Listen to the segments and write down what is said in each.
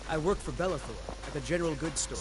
I work for Bellathor at the general goods store.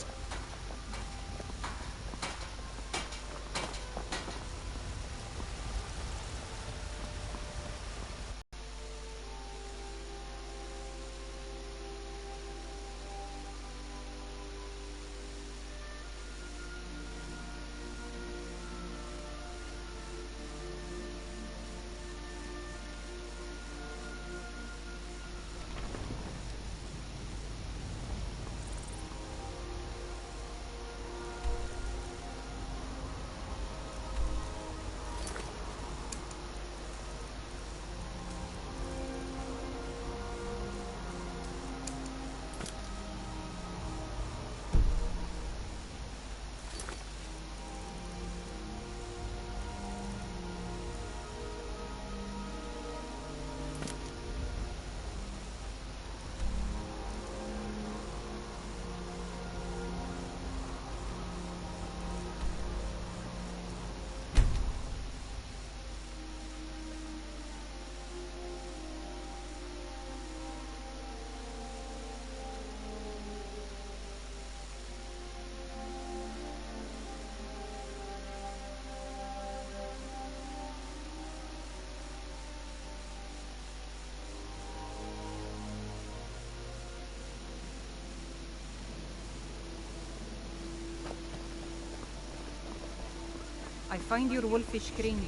I find your wolfish grin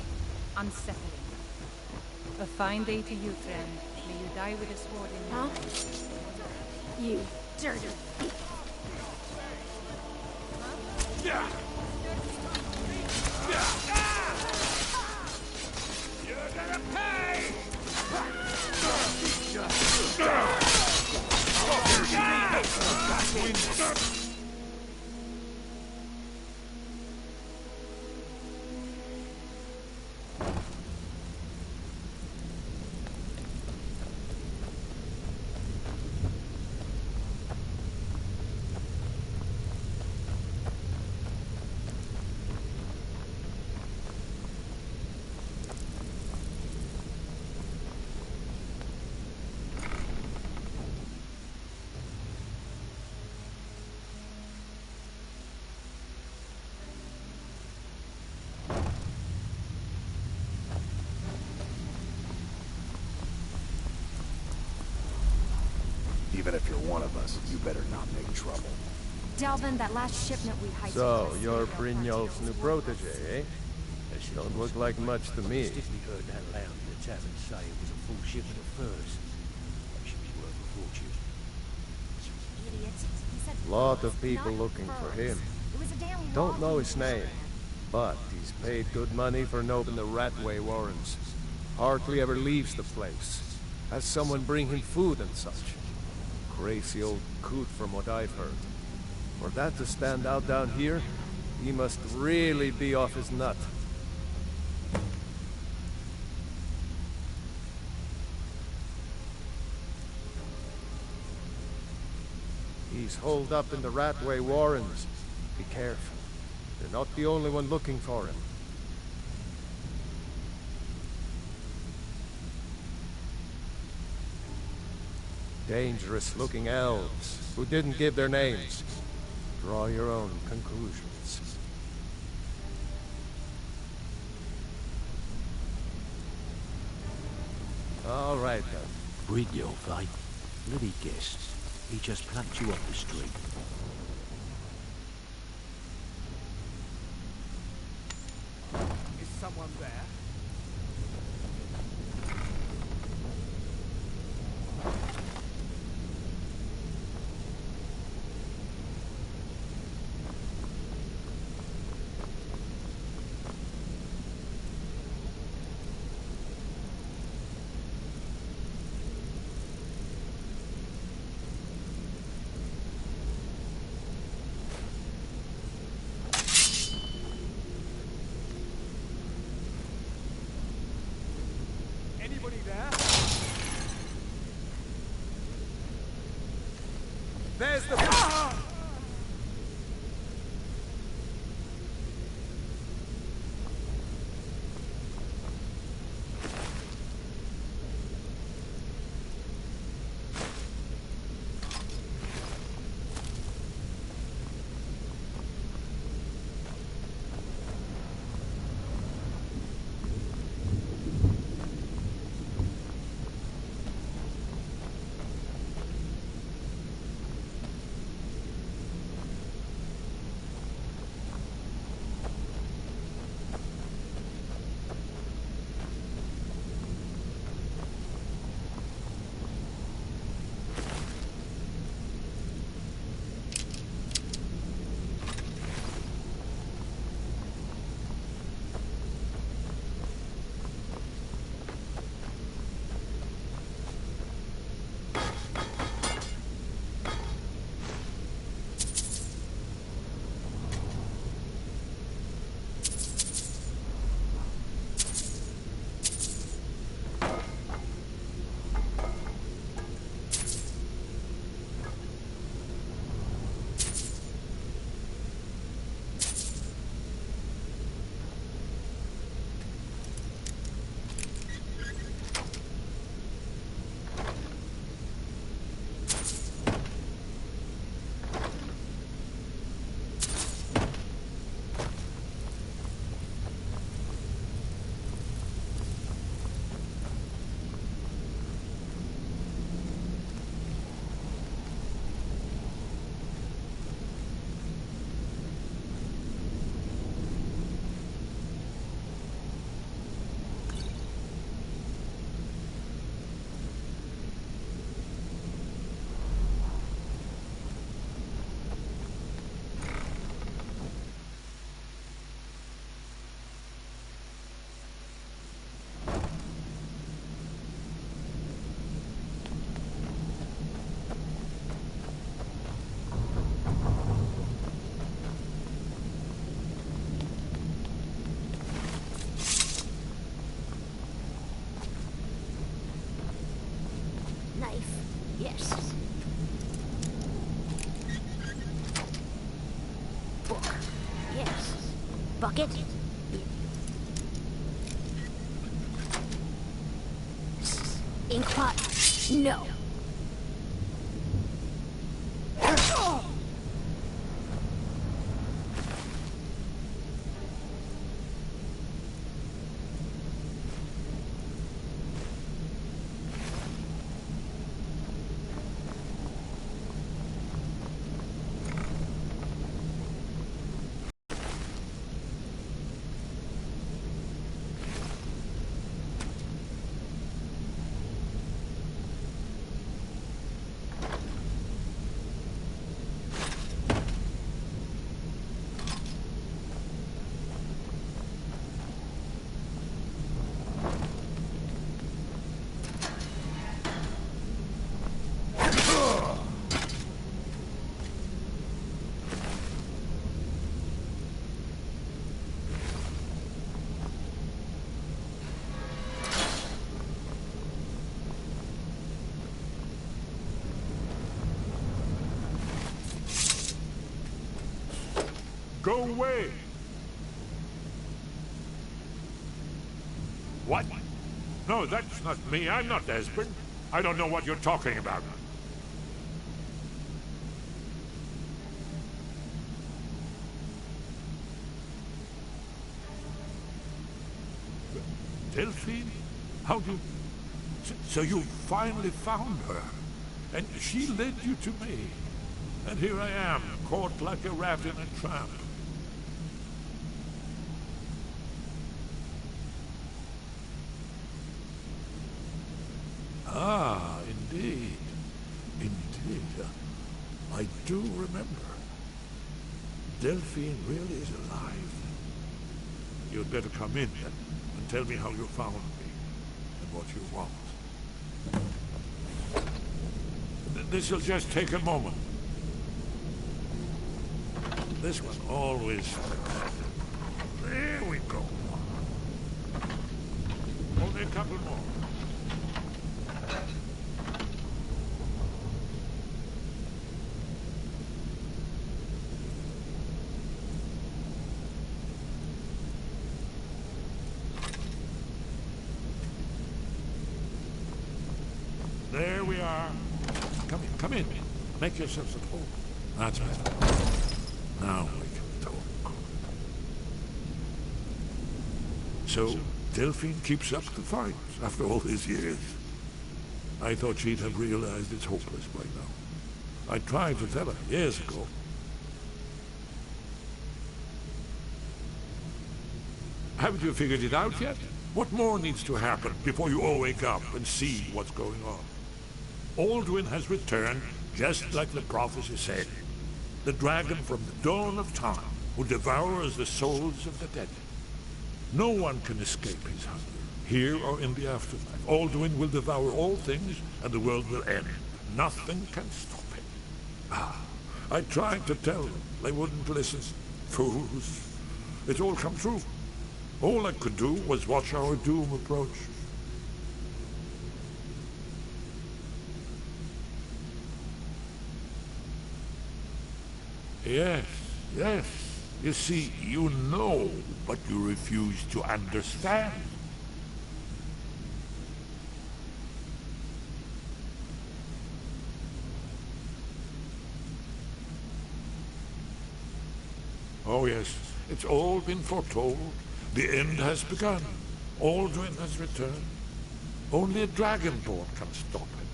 unsettling. A fine day to you, friend. May you die with a sword in your hand. You dirty thief! You're gonna pay! Even if you're one of us, you better not make trouble. Delvin, that last shipment we hijacked. So, you're Brynjolf's new protege, eh? Don't look like much to me. Distinctly heard that loud in the tavern say it was a full shipment of furs. She was worth a fortune. Idiot. He said Lot furs, of people not looking for furs. him. It was a damn Don't know his logging name, but he's paid good money for nobing the Ratway Warrens. Hardly ever leaves the place. Has someone bring him food and such. Crazy old coot from what I've heard. For that to stand out down here, he must really be off his nut. He's holed up in the Ratway Warrens. Be careful. You're not the only one looking for him. Dangerous-looking elves who didn't give their names. Draw your own conclusions. All right, then. Brynjolf, eh? Let me guess. He just plucked you off the street. Is someone there? Anybody there? There's the... Ah! pocket. Inkpot, no. Go away! What? No, that's not me. I'm not Espen. I don't know what you're talking about. Delphine? How do you... So you finally found her, and she led you to me. And here I am, caught like a rat in a trap. Ah, indeed. Indeed. I do remember. Delphine really is alive. You'd better come in then, and tell me how you found me, and what you want. This'll just take a moment. This one always... There we go. Only a couple more. There we are. Come in, come in. Make yourselves at home. That's better. Now we can talk. So, Delphine keeps up the fight after all these years. I thought she'd have realized it's hopeless by now. I tried to tell her years ago. Haven't you figured it out yet? What more needs to happen before you all wake up and see what's going on? Alduin has returned, just like the prophecy said. The dragon from the dawn of time, who devours the souls of the dead. No one can escape his hunger, here or in the afterlife. Alduin will devour all things, and the world will end. Nothing can stop him. Ah, I tried to tell them. They wouldn't listen. Fools. It's all come true. All I could do was watch our doom approach. Yes, yes. You see, you know, but you refuse to understand. Oh yes, it's all been foretold. The end has begun. Alduin has returned. Only a dragonborn can stop him.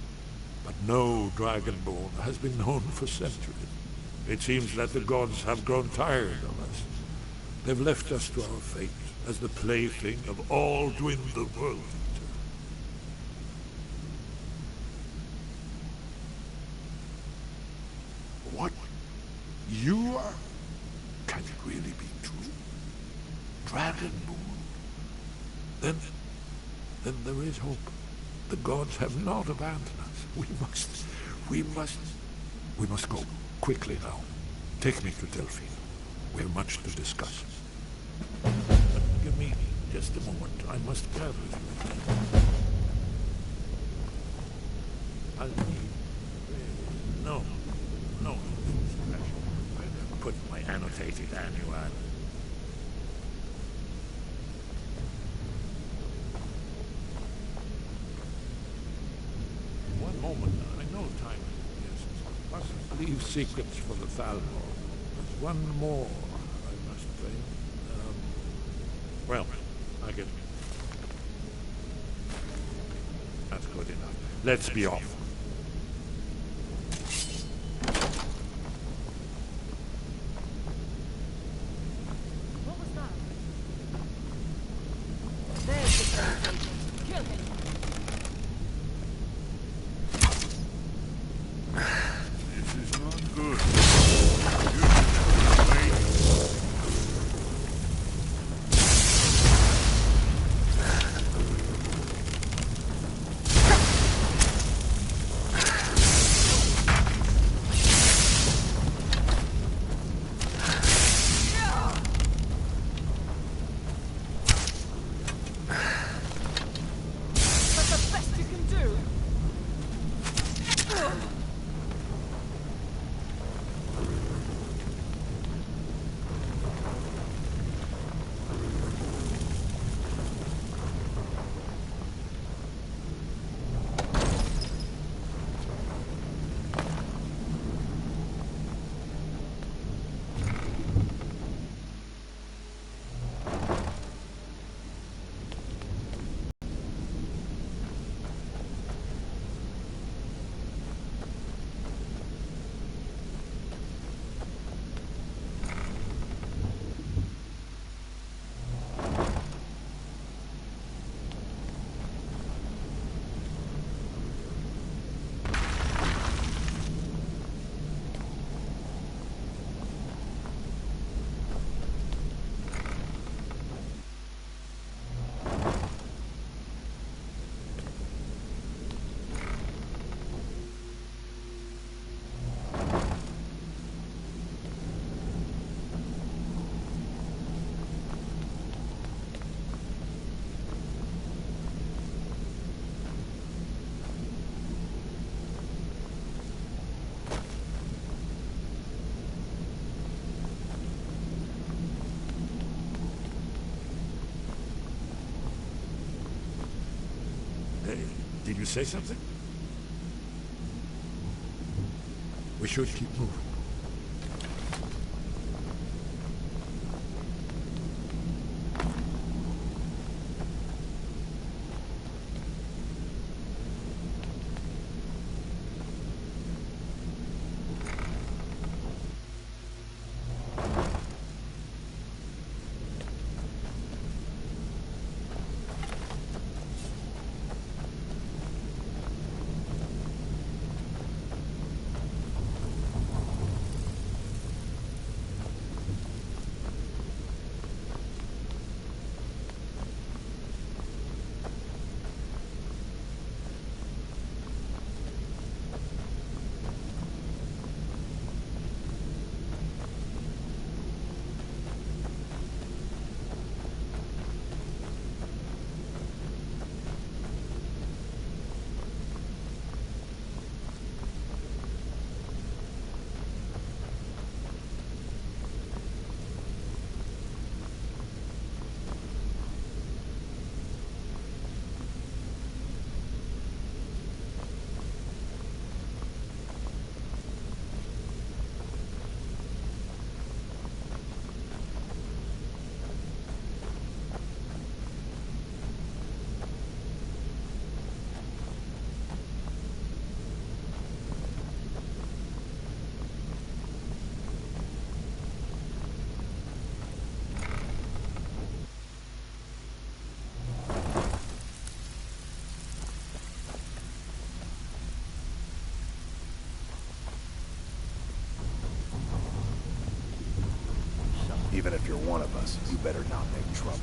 But no dragonborn has been known for centuries. It seems that the gods have grown tired of us. They've left us to our fate as the plaything of Alduin the World Eater. What? You are... Can it really be true? Dragonborn? Then there is hope. The gods have not abandoned us. We must go. Quickly now. Take me to Delphine. We have much to discuss. But give me just a moment. I must gather you. I'll need... No. Put my annotated annual. leave secrets for the Thalmor. There's one more I must bring. Well, I get it. That's good enough. Let's be off. What was that? There's the first agent. Kill him. This is not good. That's the best you can do. Hey, did you say something? We should keep moving. Even if you're one of us, you better not make trouble.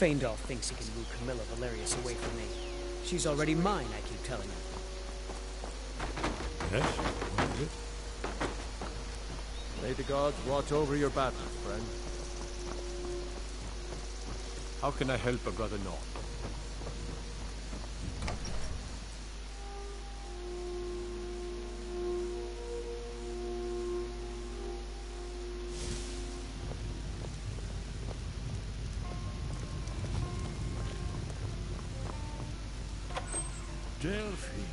Feindal thinks he can woo Camilla Valerius away from me. She's already mine, I keep telling him. Yes? What is it? May the gods watch over your battles, friend. How can I help a brother know? Delphi.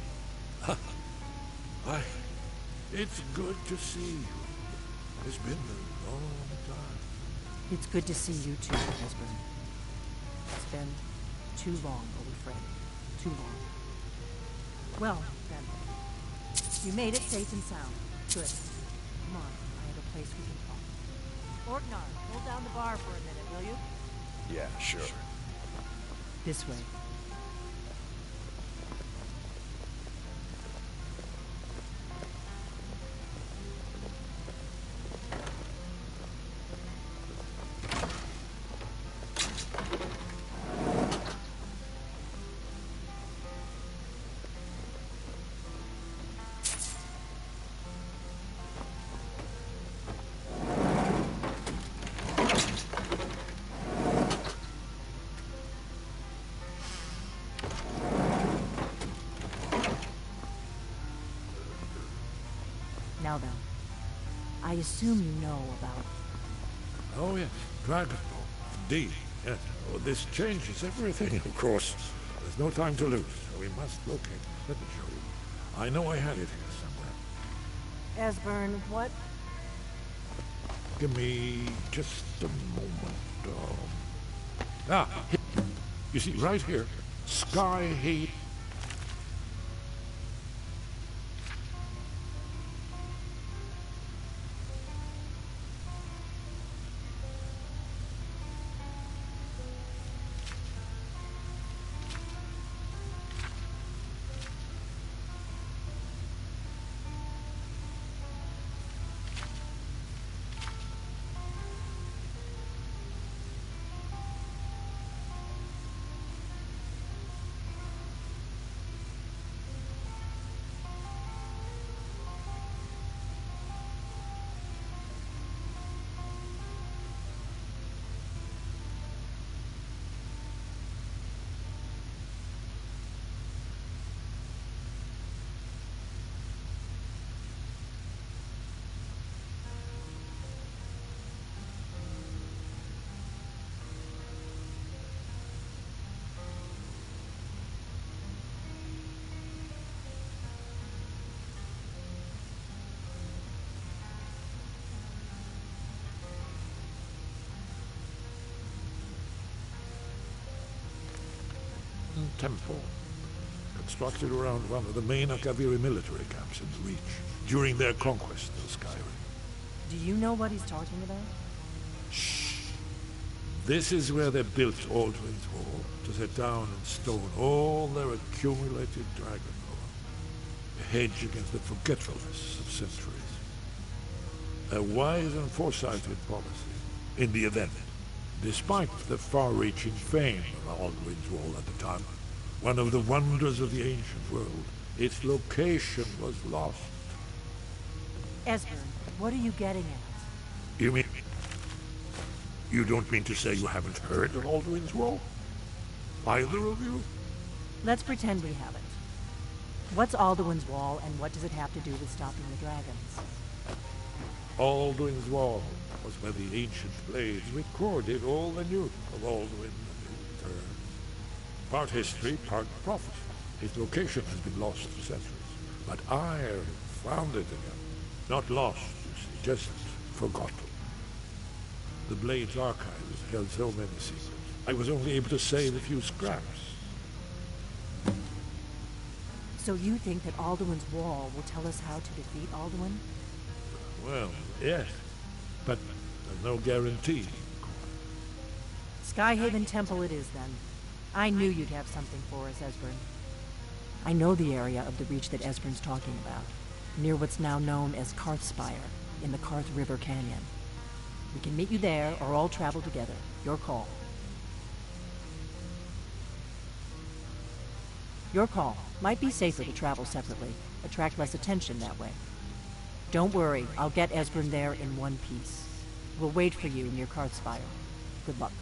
Why, it's good to see you. It's been a long time. It's good to see you too, Esbern. It's been too long, old friend. Too long. Well, then. You made it safe and sound. Good. Come on, I have a place we can talk. Orgnar, hold down the bar for a minute, will you? Yeah, sure. This way. Now then, I assume you know about... Oh, yes. Dragon Ball. Indeed. Yes. Oh, this changes everything, of course. There's no time to lose, so we must locate. Let me show you. I know I had it here somewhere. Esbern, what? Give me just a moment. You see, right here, Sky Heat. Temple, constructed around one of the main Akaviri military camps in the Reach during their conquest of Skyrim. Do you know what he's talking about? Shh. This is where they built Aldrin's Wall to set down in stone all their accumulated dragon lore, a hedge against the forgetfulness of centuries. A wise and foresighted policy in the event. Despite the far-reaching fame of Aldrin's Wall at the time, one of the wonders of the ancient world, its location was lost. Esbern, what are you getting at? You mean... You don't mean to say you haven't heard of Aldrin's Wall? Either of you? Let's pretend we haven't. What's Alduin's Wall, and what does it have to do with stopping the dragons? Aldrin's Wall was where the ancient blades recorded all they knew of Alduin and his return. Part history, part prophecy. Its location has been lost for centuries, but I found it again. Not lost, you see, just forgotten. The Blade's archives held so many secrets. I was only able to save a few scraps. So you think that Alduin's Wall will tell us how to defeat Alduin? Well, yes, but there's no guarantee. Skyhaven Temple it is, then. I knew you'd have something for us, Esbern. I know the area of the Reach that Esbern's talking about, near what's now known as Karthspire, in the Karth River Canyon. We can meet you there, or all travel together. Your call. Your call. Might be safer to travel separately. Attract less attention that way. Don't worry, I'll get Esbern there in one piece. We'll wait for you near Karthspire. Good luck.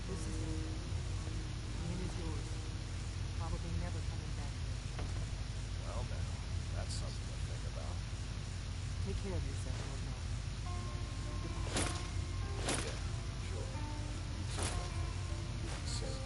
This is it. Ian is yours. Probably never coming back here. Well, now, that's something to think about. Take care of yourself, Ordnar. Yeah, sure. You too, Bentley. Be safe.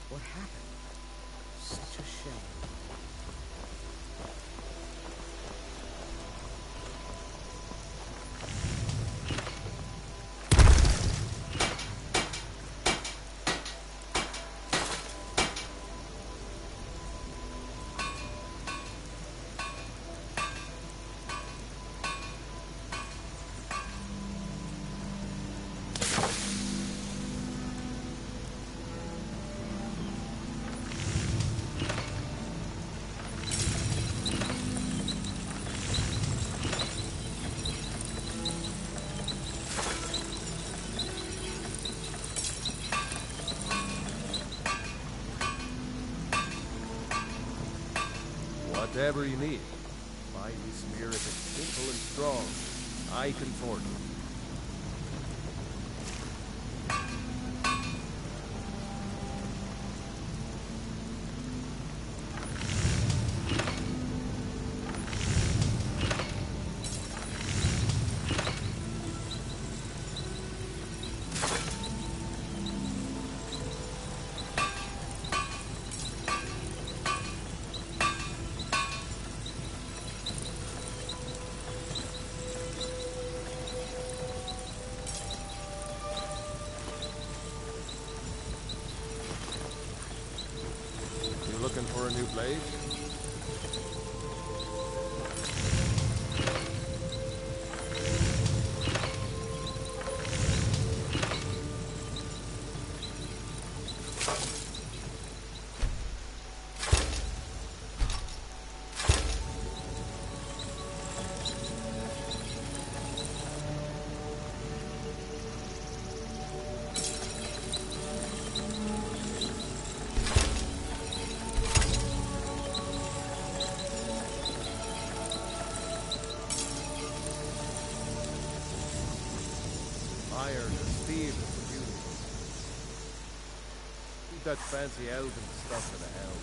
What happened? Such a shame. Whatever you need. My spirit is simple and strong. I can forge it. Looking for a new blade? Iron or steel is the beauty. Keep that fancy elven stuff to the helm.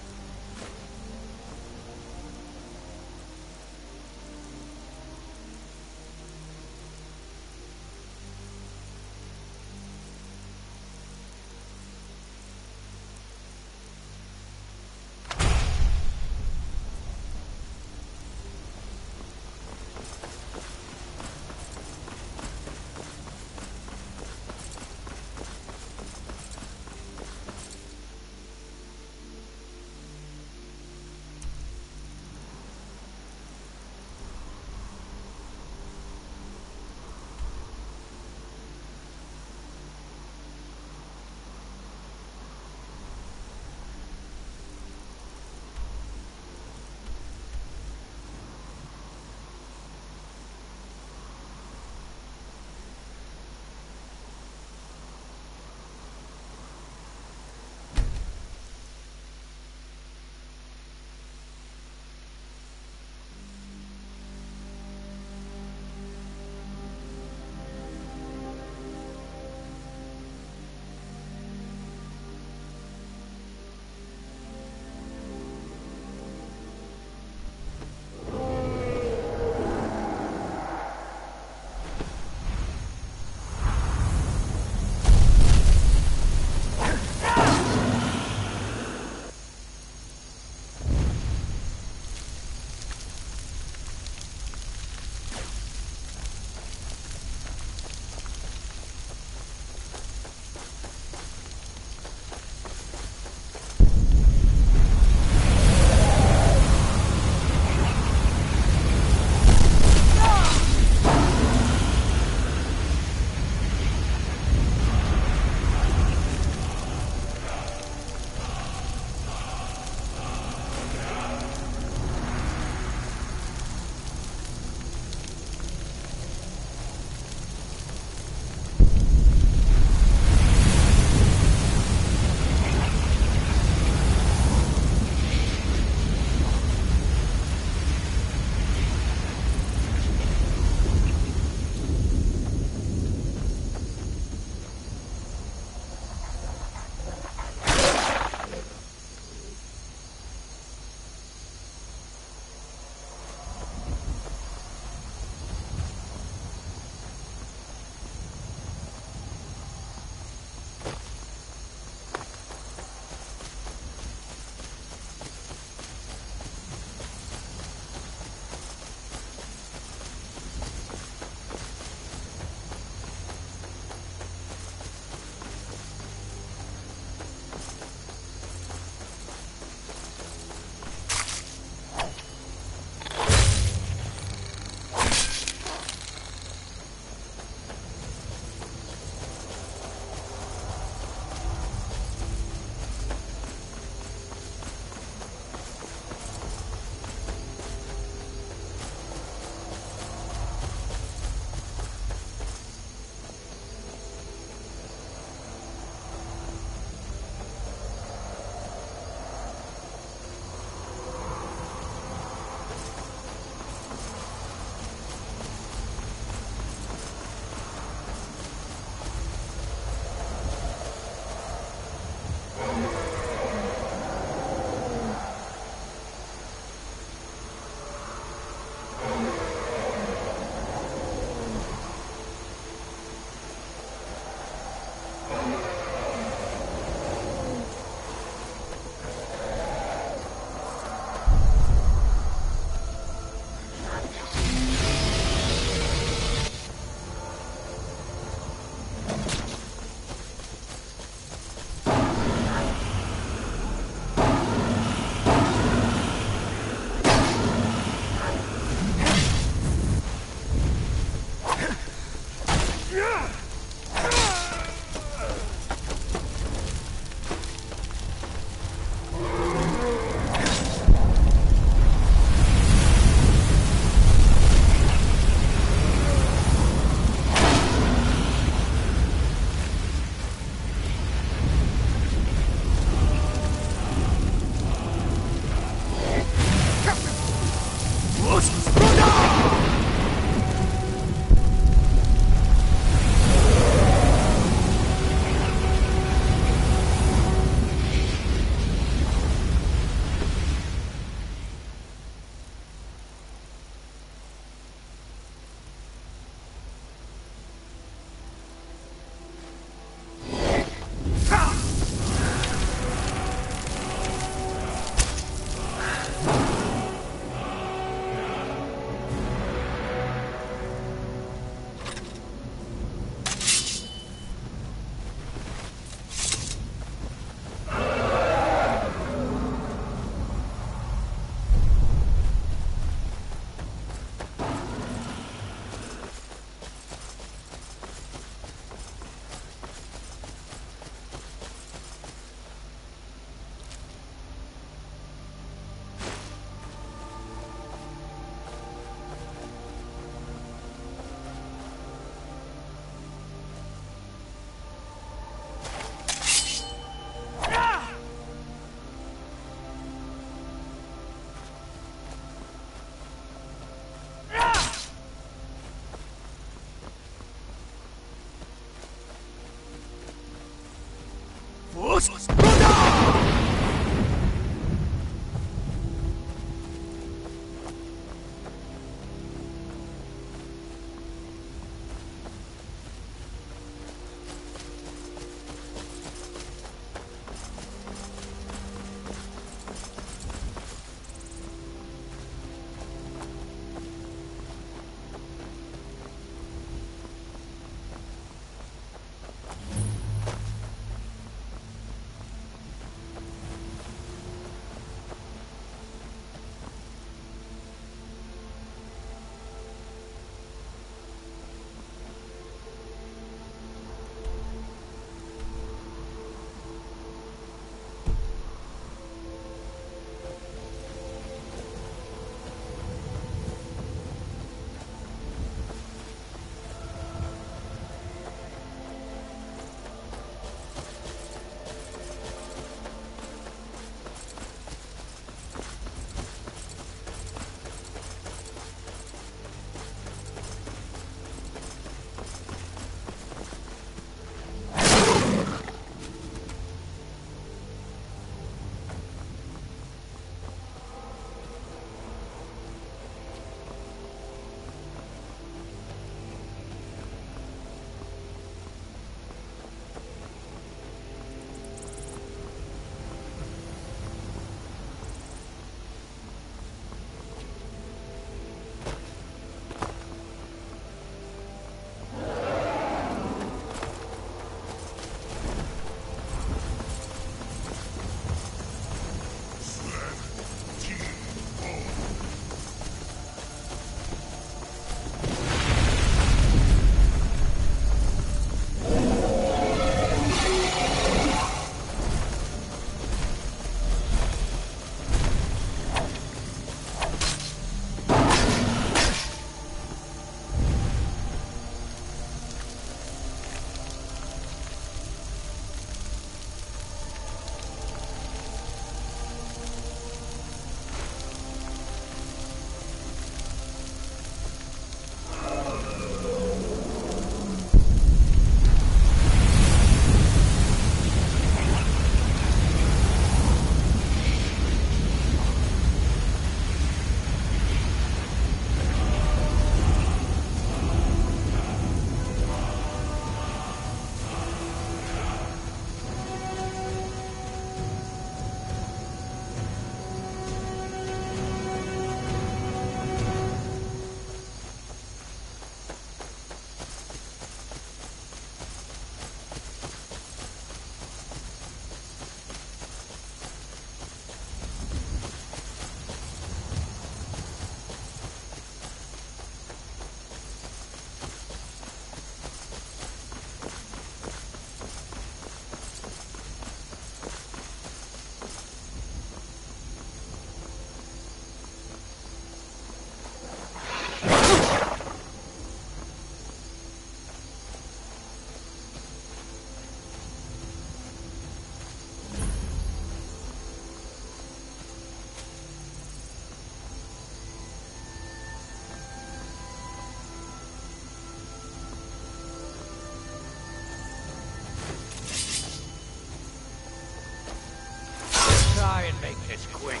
try and make this quick.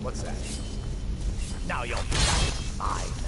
What's that? Now you're mine.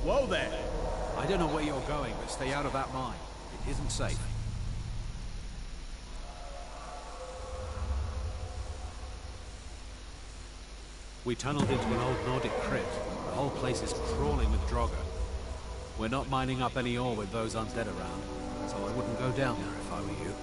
Whoa there! I don't know where you're going, but stay out of that mine. It isn't safe. We tunneled into an old Nordic crypt. The whole place is crawling with Draugr. We're not mining up any ore with those undead around, so I wouldn't go down there if I were you.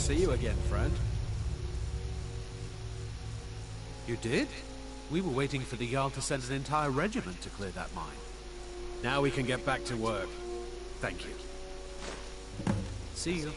see you again, friend. You did? We were waiting for the Jarl to send an entire regiment to clear that mine. Now we can get back to work. Thank you. See you.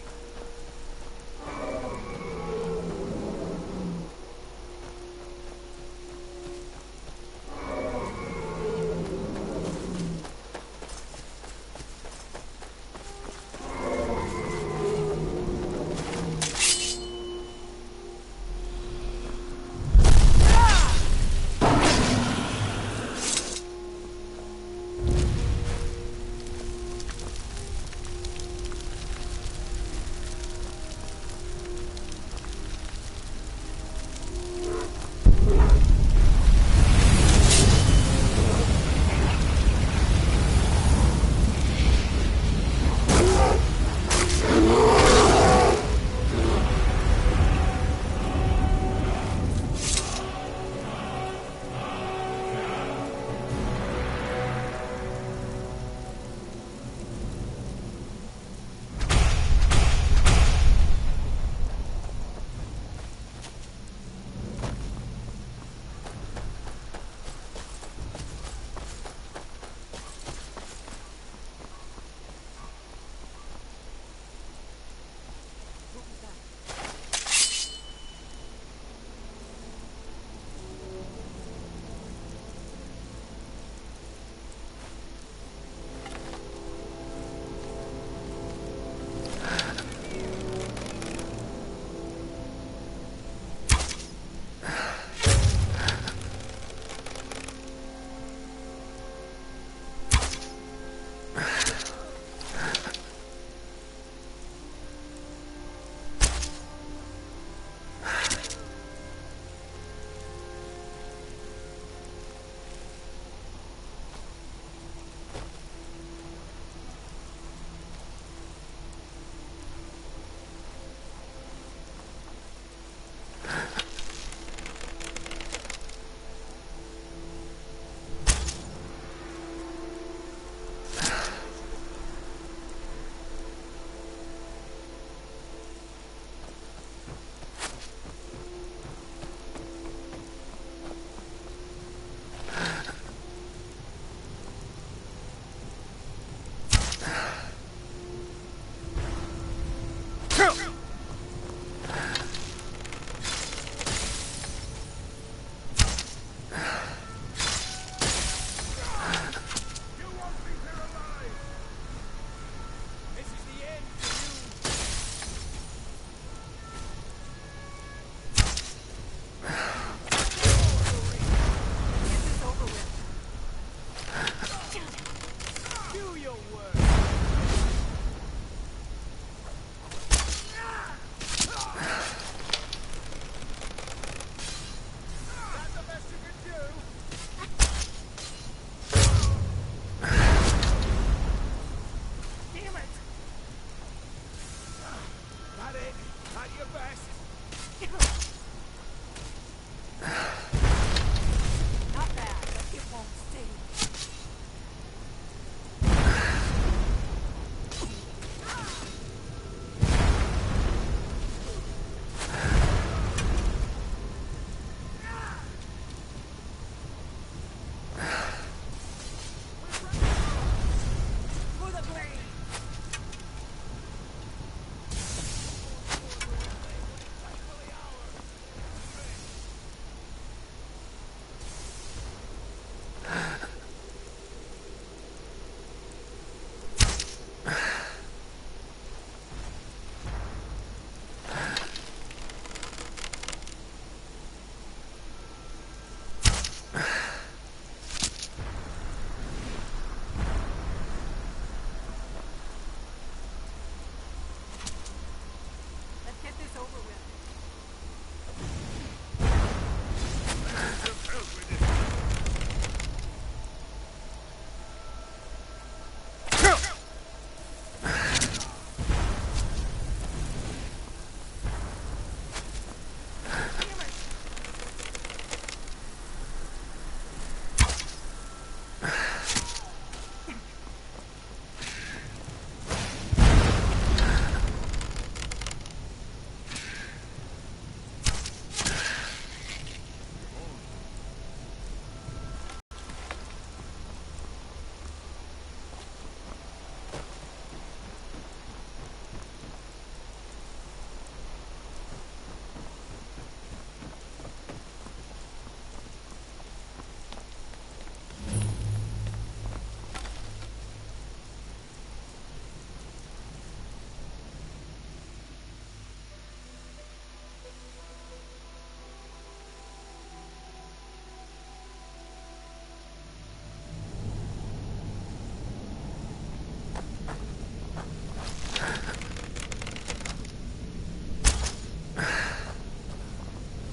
Not bad, but it won't stay.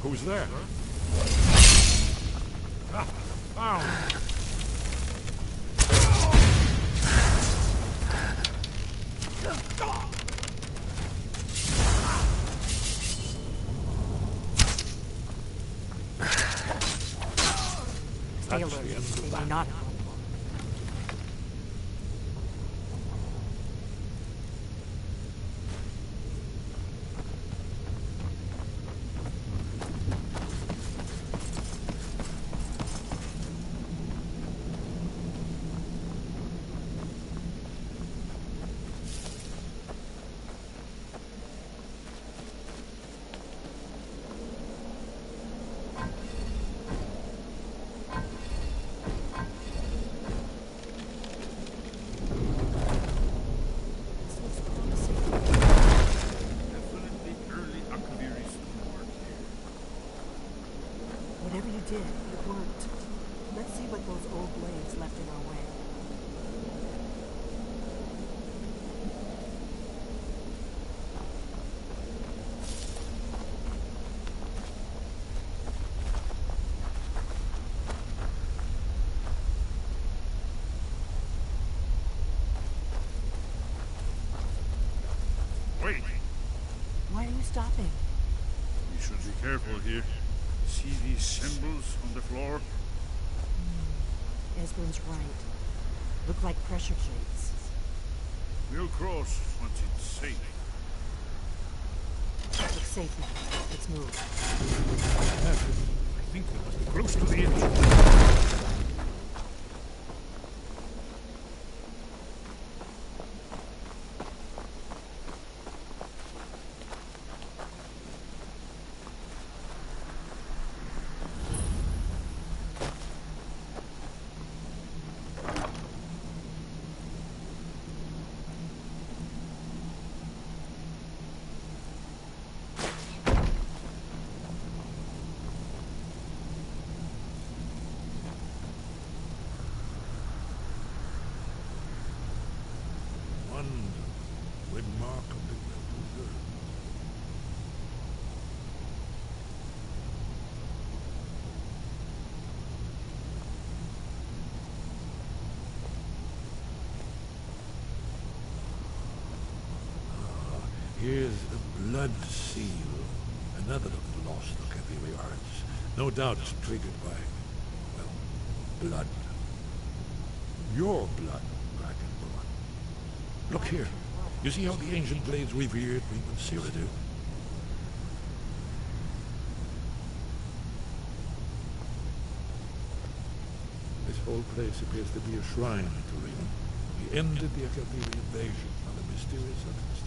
Who's there? Ah, found! Stay alert. They may not. Whatever you did, it worked. Let's see what those old blades left in our way. Wait! Why are you stopping? We should be careful here. See these symbols on the floor? Esbern's right. Look like pressure plates. We'll cross once it's safe. Looks safe now. Let's move. I think we must be close to the edge. Here's the blood seal. Another of the lost Akaviri arts. No doubt triggered by, well, blood. Your blood, Dragonborn. Look here. You see how the ancient blades revered Ringman Cyrodiil? This whole place appears to be a shrine to Ringman. He ended the Akaviri invasion under mysterious circumstances.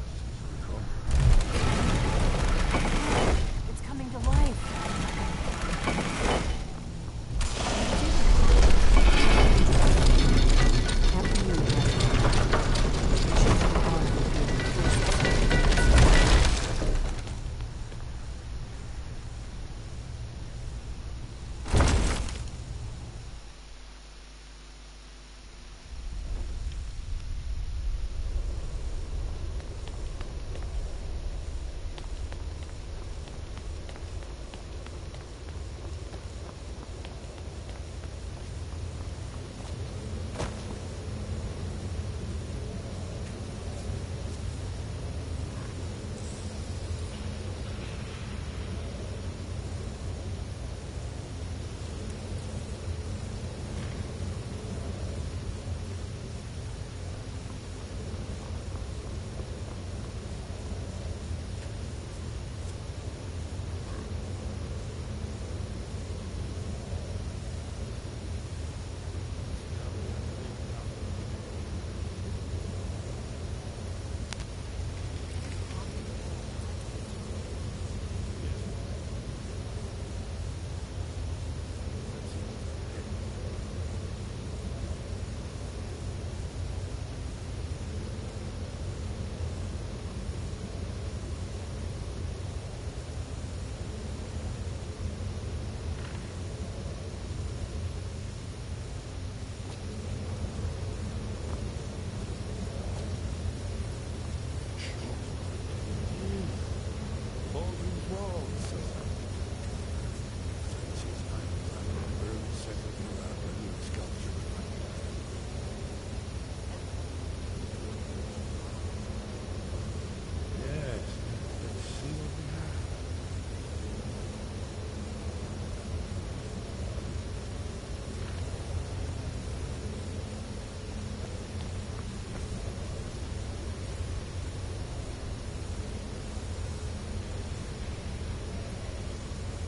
It's coming to life. After you,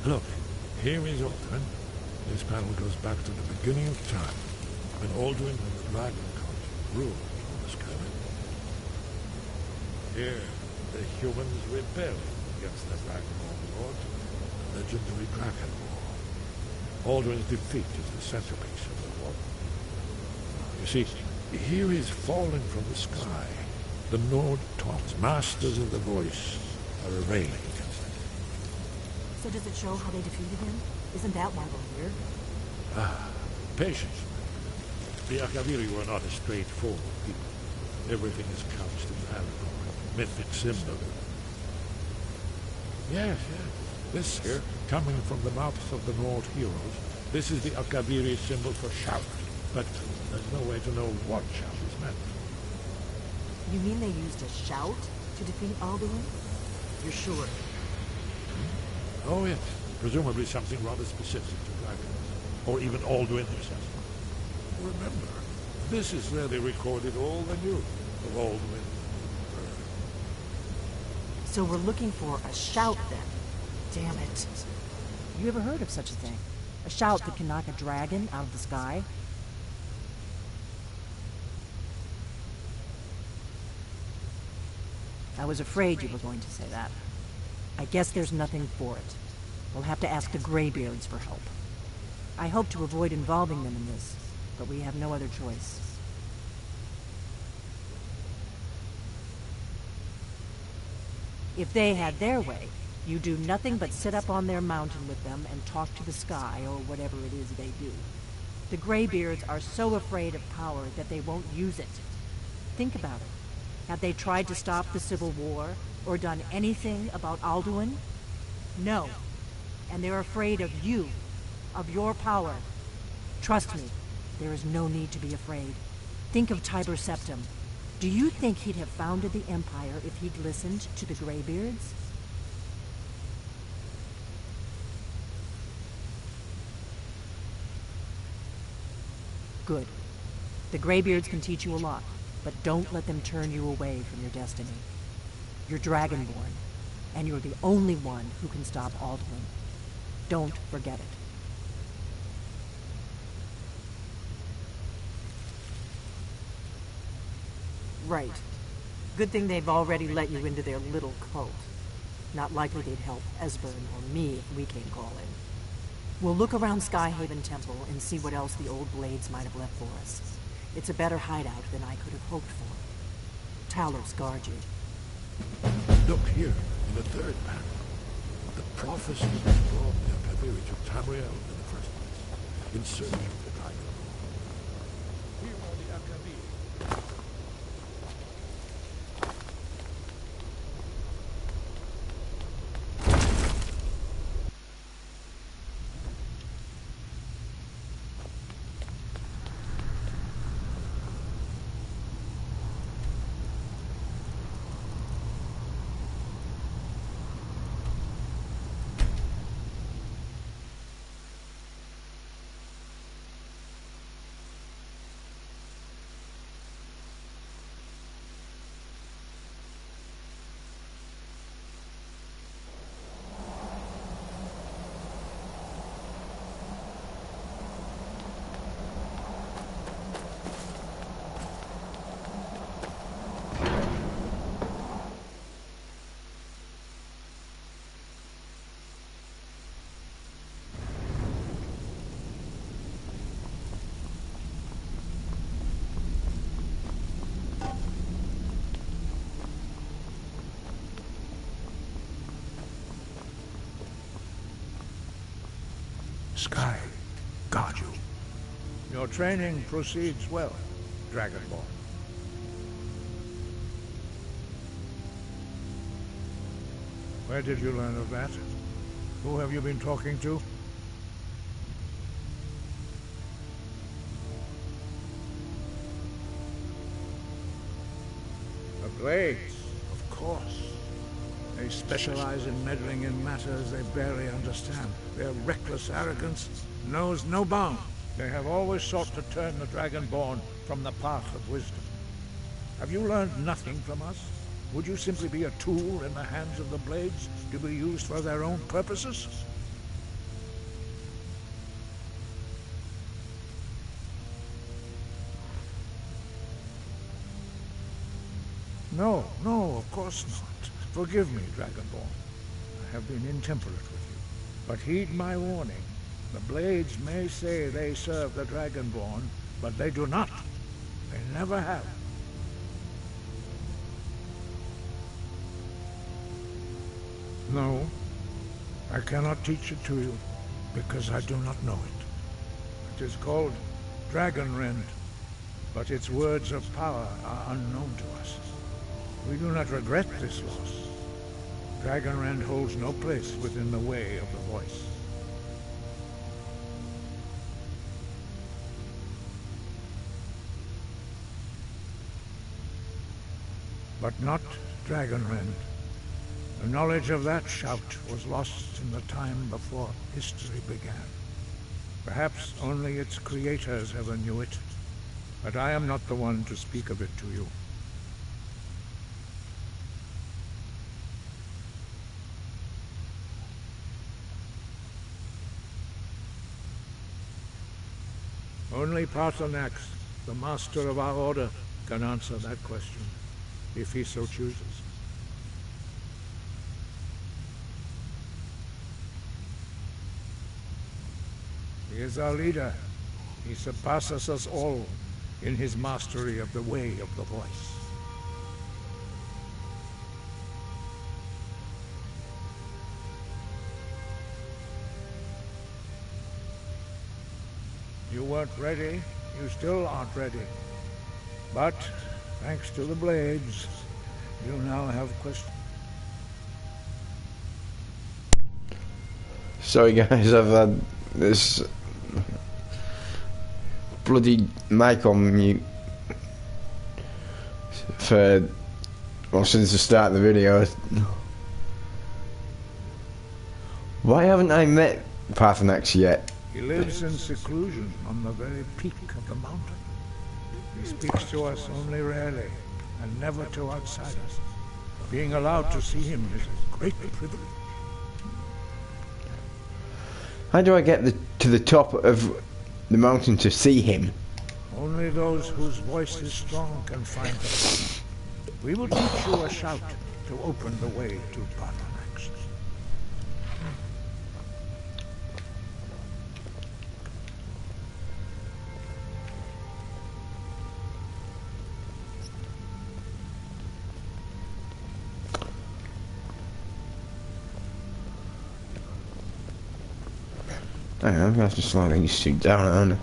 Look, here is Alduin. This panel goes back to the beginning of time, when Alduin and the Dragon Cult ruled over Skyrim. Here, the humans rebelled against the Dragonborn Lord, the legendary Dragon War. Alduin's defeat is the centerpiece of the war. You see, here is falling from the sky. The Nord Talks, masters of the voice, are railing against it. So does it show how they defeated him? Isn't that why we're here? Ah, patience. The Akaviri were not a straightforward people. Everything is couched in allegory, mythic symbol. Yes. This here, coming from the mouths of the Nord heroes, this is the Akaviri symbol for shout. But there's no way to know what shout is meant. You mean they used a shout to defeat Alduin? You're sure? Oh, yes. Presumably something rather specific to dragons, or even Alduin himself. Remember, this is where they recorded all the news of Alduin. So we're looking for a shout then. Damn it. You ever heard of such a thing? A shout that can knock a dragon out of the sky? I was afraid you were going to say that. I guess there's nothing for it. We'll have to ask the Greybeards for help. I hope to avoid involving them in this, but we have no other choice. If they had their way, you do nothing but sit up on their mountain with them and talk to the sky, or whatever it is they do. The Greybeards are so afraid of power that they won't use it. Think about it. Have they tried to stop the Civil War, or done anything about Alduin? No. And they're afraid of you, of your power. Trust me, there is no need to be afraid. Think of Tiber Septim. Do you think he'd have founded the Empire if he'd listened to the Greybeards? Good. The Greybeards can teach you a lot, but don't let them turn you away from your destiny. You're Dragonborn, and you're the only one who can stop Alduin. Don't forget it. Right. Good thing they've already let you into their little cult. Not likely they'd help Esbern or me if we came calling. We'll look around Skyhaven Temple and see what else the old blades might have left for us. It's a better hideout than I could have hoped for. Talos guard you. Look here, in the third panel. The prophecy that brought the Akaviri to Tamriel in the first place, in search of the dragon. Here are the Akaviri. Sky, guard you. Your training proceeds well, Dragonborn. Where did you learn of that? Who have you been talking to? The Blades, of course. They specialize in meddling in matters they barely understand. Their reckless arrogance knows no bounds. They have always sought to turn the Dragonborn from the path of wisdom. Have you learned nothing from us? Would you simply be a tool in the hands of the Blades to be used for their own purposes? No, of course not. Forgive me, Dragonborn. I have been intemperate with you. But heed my warning. The Blades may say they serve the Dragonborn, but they do not. They never have. No, I cannot teach it to you, because I do not know it. It is called Dragonrend, but its words of power are unknown to us. We do not regret this loss. Dragonrend holds no place within the way of the voice. But not Dragonrend. The knowledge of that shout was lost in the time before history began. Perhaps only its creators ever knew it, but I am not the one to speak of it to you. Only Paarthurnax, the master of our order, can answer that question, if he so chooses. He is our leader. He surpasses us all in his mastery of the way of the voice. You weren't ready. You still aren't ready. But, thanks to the Blades, you now have questions. Sorry guys, I've had this bloody mic on mute for, well, since the start of the video. Why haven't I met Paarthurnax yet? He lives in seclusion on the very peak of the mountain. He speaks to us only rarely, and never to outsiders. Being allowed to see him is a great privilege. How do I get to the top of the mountain to see him? Only those whose voice is strong can find him. We will teach you a shout to open the way to Paarthurnax. I'm gonna have to slow these two down, aren't I?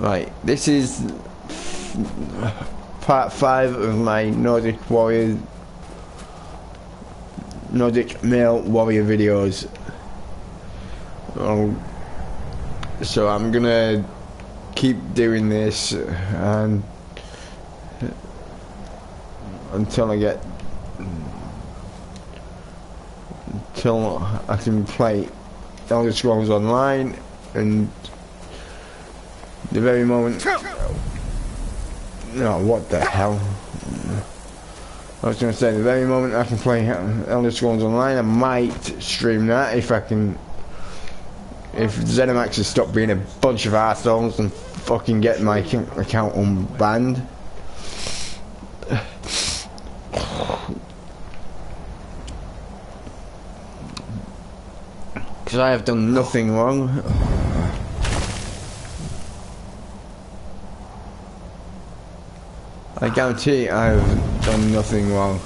Right, this is part 5 of my Nordic male warrior videos. So I'm gonna keep doing this and until I can play Elder Scrolls Online, and the very moment... No, what the hell? I was going to say, the very moment I can play Elder Scrolls Online, I might stream that if I can... If ZeniMax has stopped being a bunch of arseholes and fucking get my account unbanned. Because I have done nothing wrong. I guarantee I've done nothing wrong.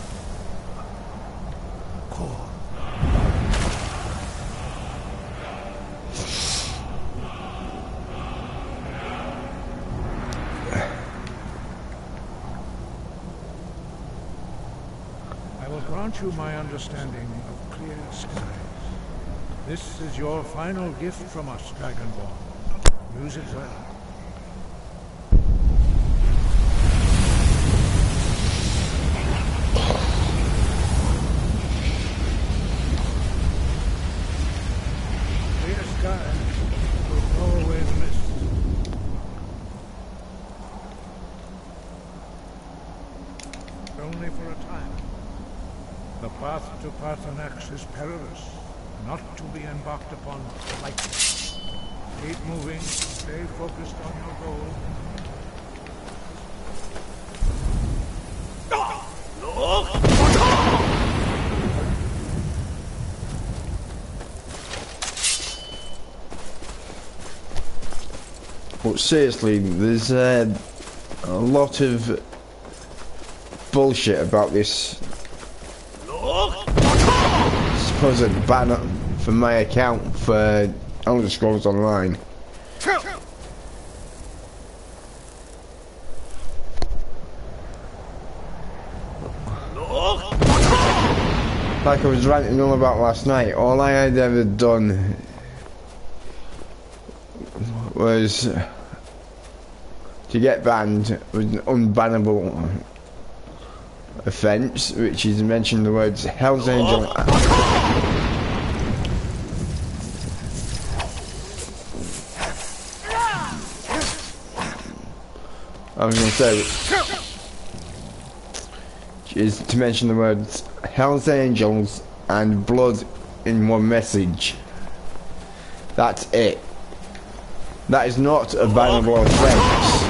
I will grant you my understanding of clear skies. This is your final gift from us, Dragonborn. Use it well. only for a time. The path to Parthenax is perilous, not to be embarked upon lightly. Keep moving, stay focused on your goal. But seriously, there's a lot of bullshit about this supposed ban for my account for Elder Scrolls Online. Like I was ranting on about last night, all I had ever done was to get banned was an unbannable offence, which is mentioned the words Hell's Angel. I was going to say is to mention the words Hell's Angels and blood in one message. That's it. That is not a bannable offence.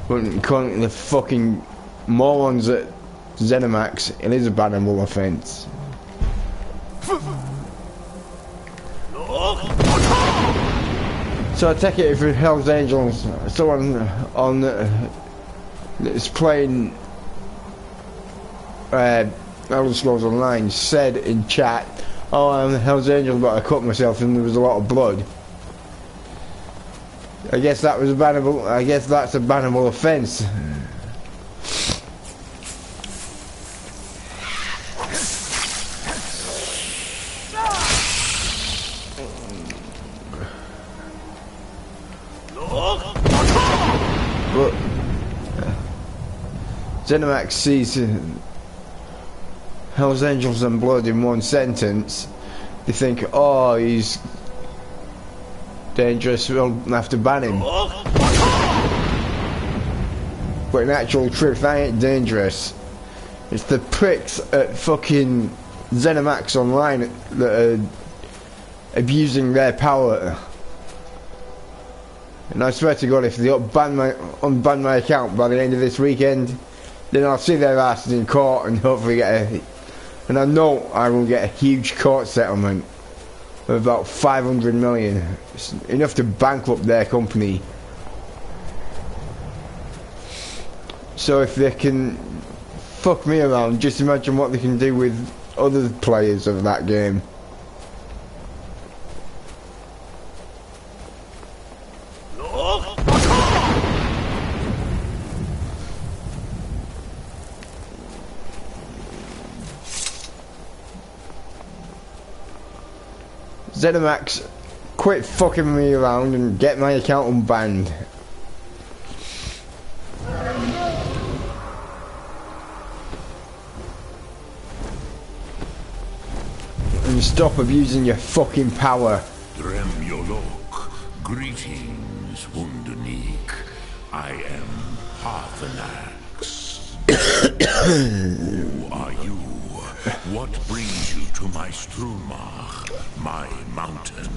But calling the fucking morons at Zenimax, it is a bannable offence. So I take it if Hell's Angels, someone on that's playing Elder Scrolls Online said in chat, "Oh, I'm Hell's Angels, but I cut myself and there was a lot of blood." I guess that was a bannable. I guess that's a bannable offence. But Zenimax sees Hell's Angels and blood in one sentence. They think, "Oh, he's dangerous, we'll have to ban him." But in actual truth, I ain't dangerous. It's the pricks at fucking Zenimax Online that are abusing their power. And I swear to God, if they unban my account by the end of this weekend, then I'll see their asses in court and hopefully get and I know I will get a huge court settlement of about 500 million. It's enough to bankrupt their company. So if they can fuck me around, just imagine what they can do with other players of that game. Zenimax, quit fucking me around and get my account unbanned. And stop abusing your fucking power. Dremyolok, greetings, Wundernik. I am Parthenax. Who are you? What brings you to my Strumach, my mountain?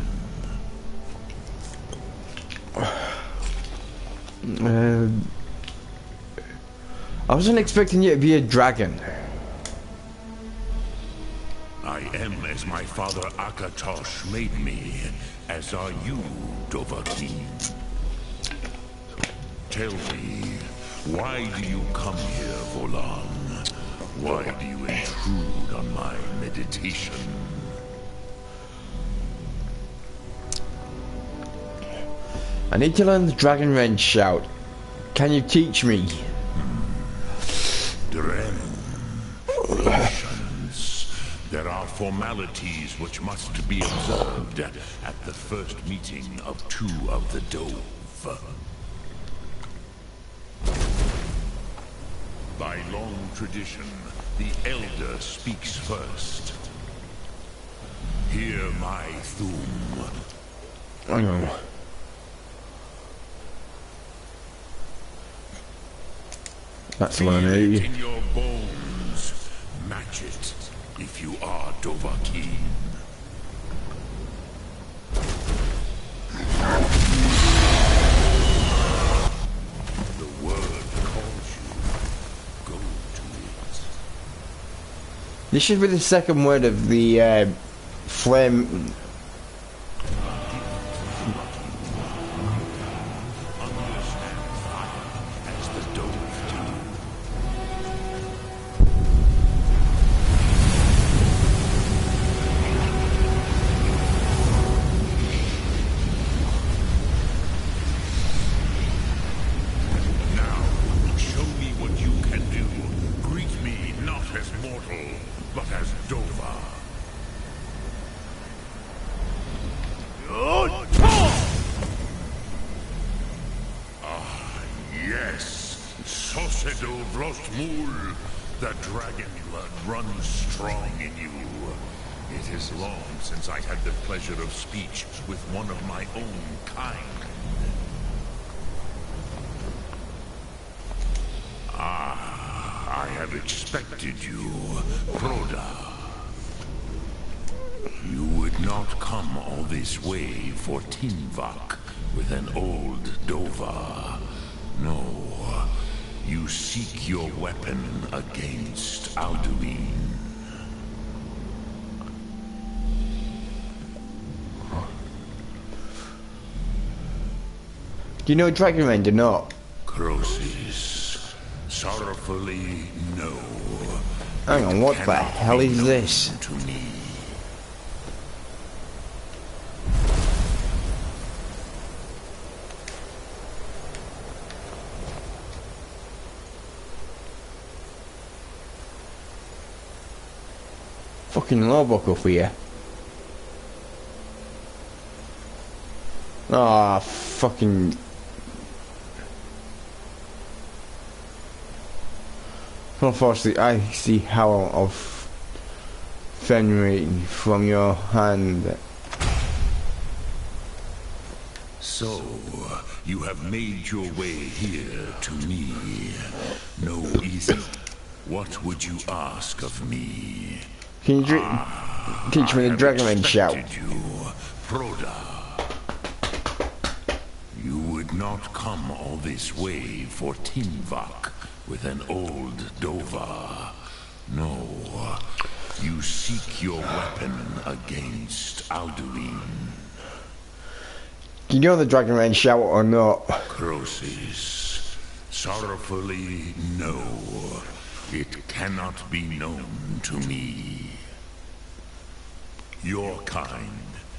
I wasn't expecting you to be a dragon. I am as my father Akatosh made me, as are you, Dovahkiin. Tell me, why do you come here, Volan? Why do you intrude on my meditation? I need to learn the Dragon Wrench shout. Can you teach me? Drem. Patience. There are formalities which must be observed at the first meeting of two of the Dove. By long tradition, the Elder speaks first. Hear my Thum. I know. That's the one I Feel it need. in your bones. Match it if you are Dovahkiin. The word calls you. Go to it. This should be the second word of the flame. The dragon blood runs strong in you. It is long since I had the pleasure of speech with one of my own kind. I have expected you, Proda. You would not come all this way for Tinvak with an old Dova. No. You seek your weapon against Alduin. Do you know Dragonrend or not? Crosis. Sorrowfully, no. Hang on, what the hell is this? To me. Fucking lawbook up here. Ah, fucking. Unfortunately, I see howl of Fenrir from your hand. So, you have made your way here to me. No easy. What would you ask of me? Can you teach me the Dragonrend shout? You, Proda. You would not come all this way for Tinvak with an old Dova. No. You seek your weapon against Alduin. Do you know the Dragonrend shout or not? Crosis. Sorrowfully, no. It cannot be known to me. Your kind,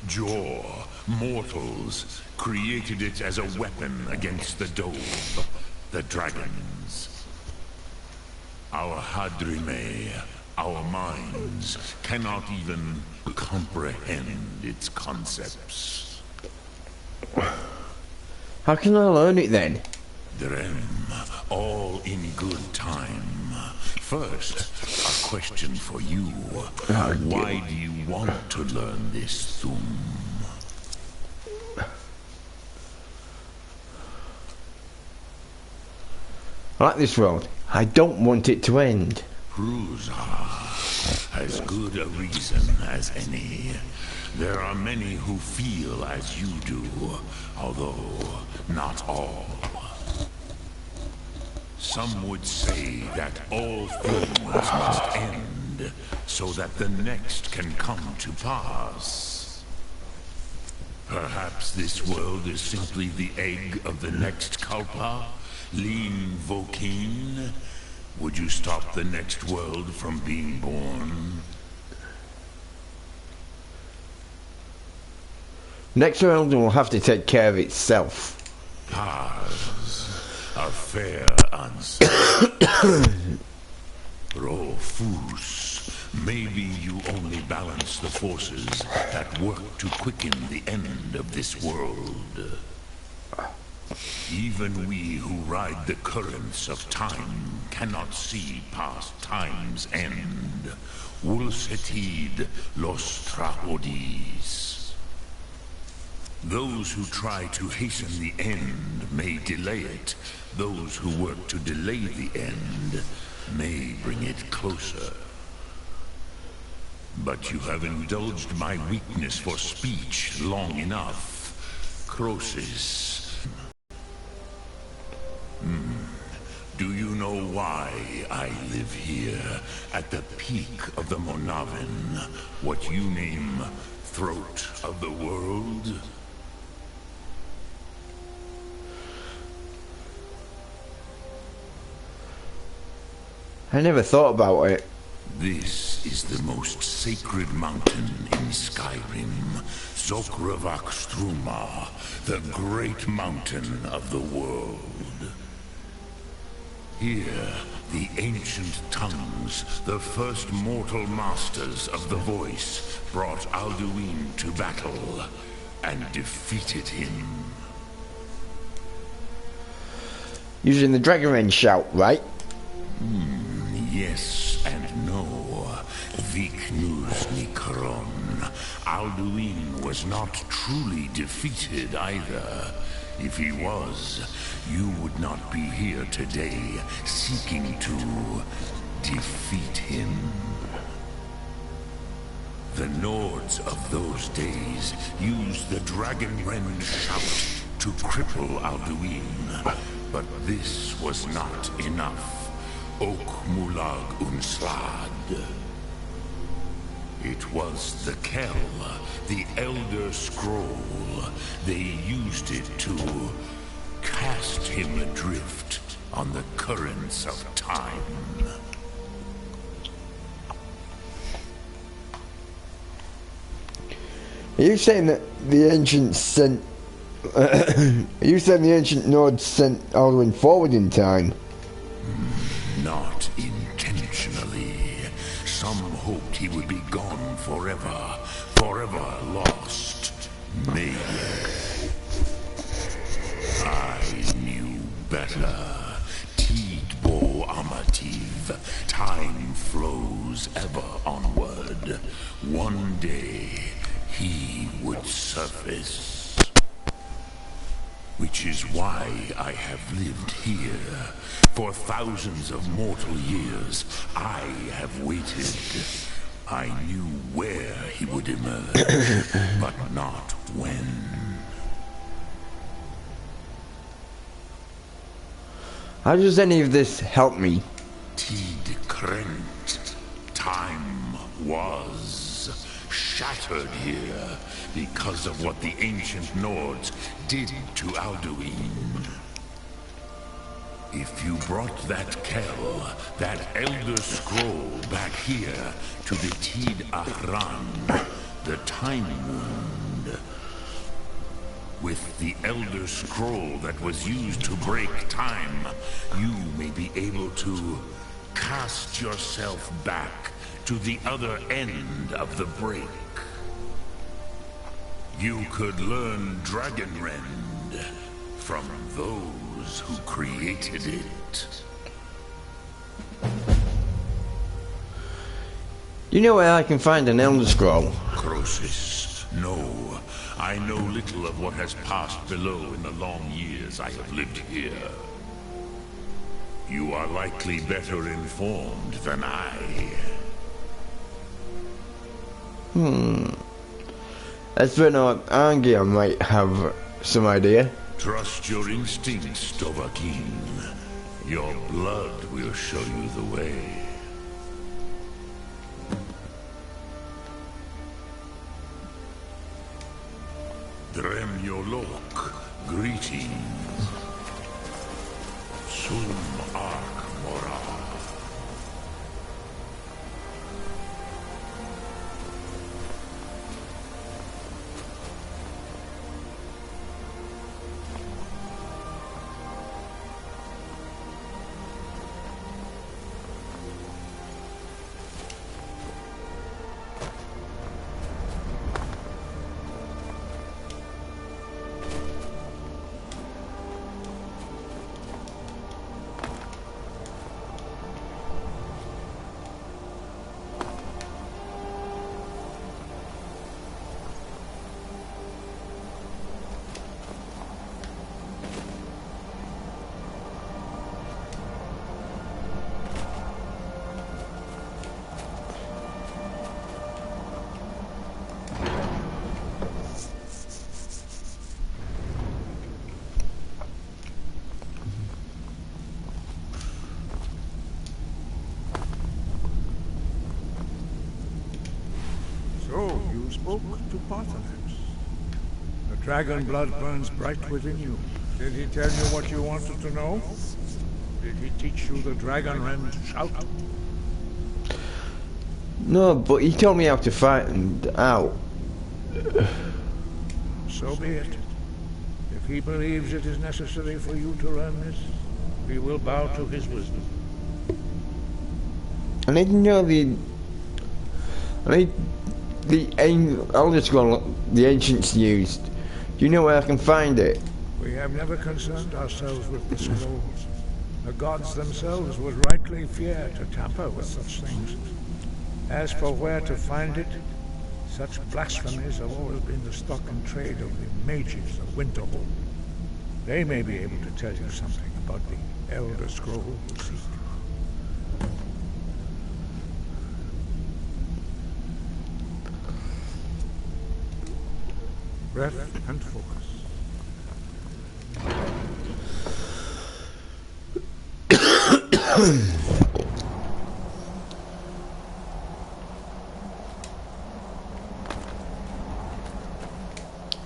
Jor, mortals, created it as a weapon against the Dove, the dragons. Our Hadrime, our minds, cannot even comprehend its concepts. How can I learn it then? Drem, all in good time. First, a question for you. Why do you want to learn this Thum? I like this world. I don't want it to end. Ruza, as good a reason as any. There are many who feel as you do, although not all. Some would say that all things must end, so that the next can come to pass. Perhaps this world is simply the egg of the next Kalpa, Lean Vokin. Would you stop the next world from being born? Next world will have to take care of itself. A fair answer. Rofus, maybe you only balance the forces that work to quicken the end of this world. Even we who ride the currents of time cannot see past time's end. Ulsetid los trahodis. Those who try to hasten the end may delay it. Those who work to delay the end may bring it closer. But you have indulged my weakness for speech long enough, Croesus. Do you know why I live here, at the peak of the Monavin, what you name Throat of the World? I never thought about it. This is the most sacred mountain in Skyrim, Zokravak Struma, the great mountain of the world. Here, the ancient tongues, the first mortal masters of the voice, brought Alduin to battle and defeated him. Using the Dragonrend shout, right? Yes and no. Viknus Nikron. Alduin was not truly defeated either. If he was, you would not be here today seeking to defeat him. The Nords of those days used the Dragonrend shout to cripple Alduin, but this was not enough. Ok Mulag Unslad. It was the Kell, the Elder Scroll. They used it to cast him adrift on the currents of time. Are you saying that the ancients sent... are you saying the ancient Nords sent Alduin forward in time? Not intentionally. Some hoped he would be gone forever. Forever lost. Maybe. I knew better. Tidbo Amativ. Time flows ever onward. One day, he would surface. Which is why I have lived here. For thousands of mortal years, I have waited. I knew where he would emerge, but not when. How does any of this help me? Tid Krent. Time was shattered here because of what the ancient Nords did to Alduin. If you brought that Kell, that Elder Scroll back here to the Tid Ahran, the Time Wound, with the Elder Scroll that was used to break time, you may be able to cast yourself back to the other end of the break. You could learn Dragonrend from those who created it. You know where I can find an Elder Scroll? Croesus, no. I know little of what has passed below in the long years I have lived here. You are likely better informed than I. As for now, Angia might have some idea. Trust your instincts, Dovahkiin. Your blood will show you the way. Dremyolok, greetings. Sum Ark Mora. spoke to Parthenips. The dragon blood burns bright within you. Did he tell you what you wanted to know? Did he teach you the dragon Ren's shout? No, but he told me how to find out. So be it. If he believes it is necessary for you to learn this, we will bow to his wisdom. I need to know the Elder Scroll the ancients used. Do you know where I can find it? We have never concerned ourselves with the scrolls. The gods themselves would rightly fear to tamper with such things. As for where to find it, such blasphemies have always been the stock and trade of the mages of Winterhold. They may be able to tell you something about the Elder Scroll you seek. Breath and focus.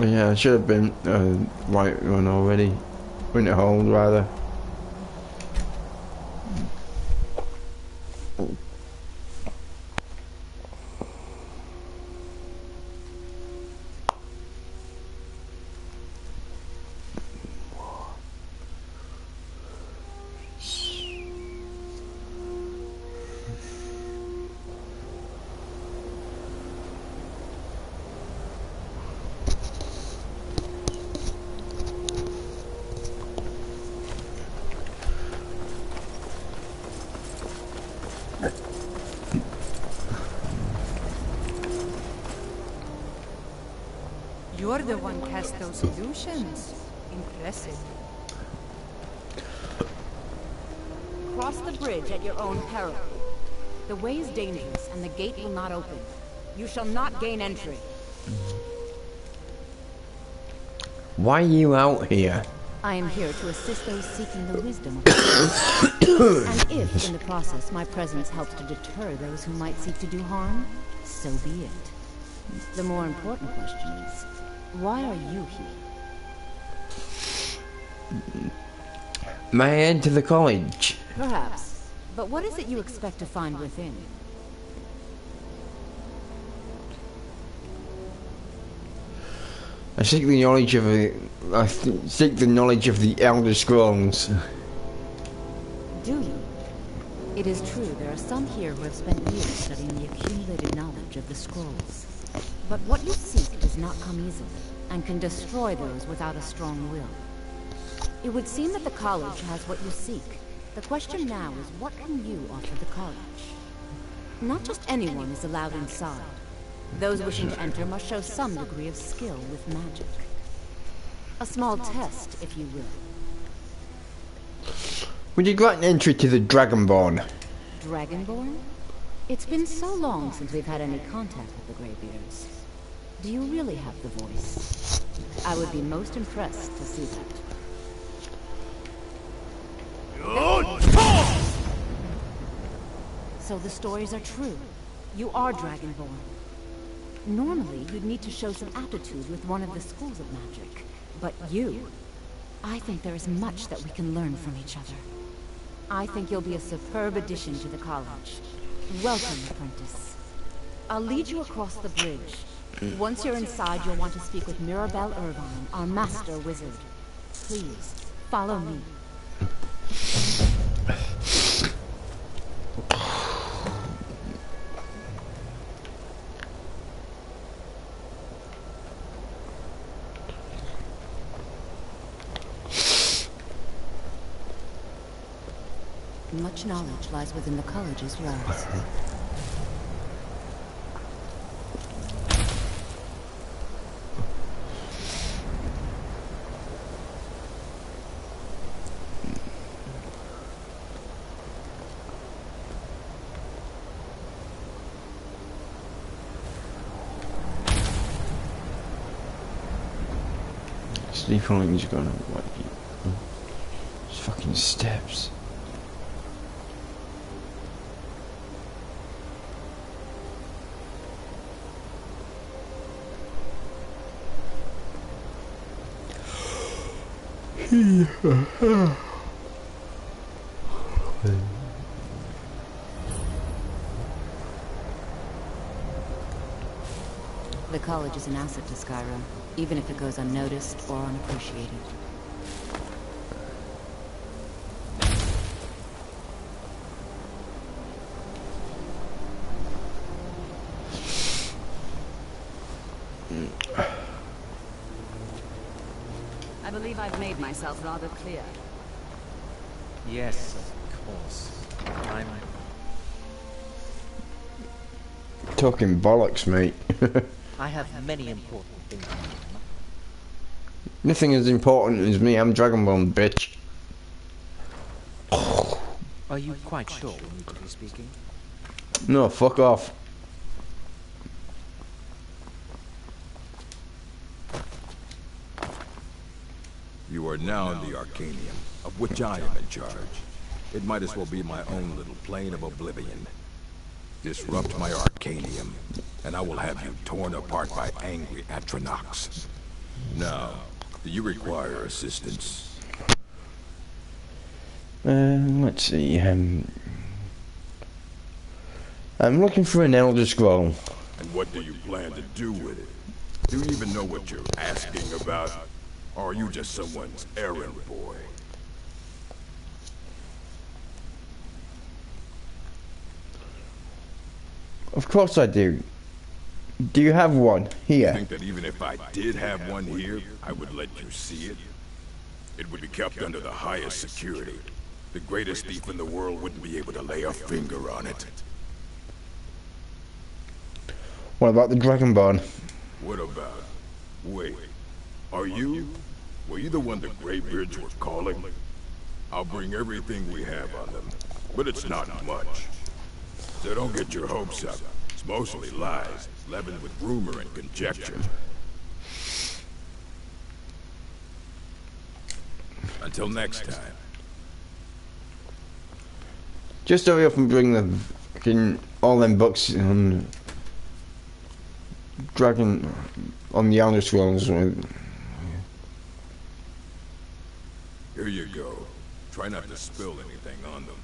Yeah, I should have been white one already. Winterhold, rather. You're the one cast those illusions. Impressive. Cross the bridge at your own peril. The way is dangerous, and the gate will not open. You shall not gain entry. Why are you out here? I am here to assist those seeking the wisdom of the And if, in the process, my presence helps to deter those who might seek to do harm, so be it. The more important question is, why are you here? May I enter the college? Perhaps. But what is it you expect to find within? I seek the knowledge of the Elder Scrolls. Do you? It is true, there are some here who have spent years studying the accumulated knowledge of the scrolls. But what you seek does not come easily, and can destroy those without a strong will. It would seem that the college has what you seek. The question now is, what can you offer the college? Not just anyone is allowed inside. Those wishing to enter must show some degree of skill with magic. A small test, if you will. Would you grant entry to the Dragonborn? Dragonborn? It's been so long since we've had any contact with the Greybeards. Do you really have the voice? I would be most impressed to see that. So the stories are true. You are Dragonborn. Normally, you'd need to show some aptitude with one of the schools of magic. But you... I think there is much that we can learn from each other. I think you'll be a superb addition to the college. Welcome, apprentice. I'll lead you across the bridge. Once you're inside, you'll want to speak with Mirabelle Irvine, our master wizard. Please, follow me. Much knowledge lies within the college's walls. Sleep on he's gonna what? These fucking steps. The college is an asset to Skyrim, even if it goes unnoticed or unappreciated. I believe I've made myself rather clear. Yes, of course. I'm... Talking bollocks, mate. I have many important things to do. Nothing as important as me. I'm Dragonborn, bitch. Are you quite sure we need to be speaking? No, fuck off. You are now in the Arcanium, of which I am in charge. It might as well be my own little plane of oblivion. Disrupt my Arcanium, and I will have you torn apart by angry Atronachs. Now, do you require assistance? Let's see, I'm looking for an Elder Scroll. And what do you plan to do with it? Do you even know what you're asking about? Or are you just someone's errand boy? Of course I do. Do you have one here? I think that even if I did have one here, I would let you see it. It would be kept under the highest security. The greatest thief in the world wouldn't be able to lay a finger on it. What about the Dragonborn? What about? Wait. Are you? Were you the one the Greybeards were calling? I'll bring everything we have on them. But it's not much. So don't get your hopes up. It's mostly lies, leavened with rumor and conjecture. Until next time. Just hurry up and bring the fucking all them books on Dragon on the Elder Scrolls. Here you go. Try not to spill anything on them.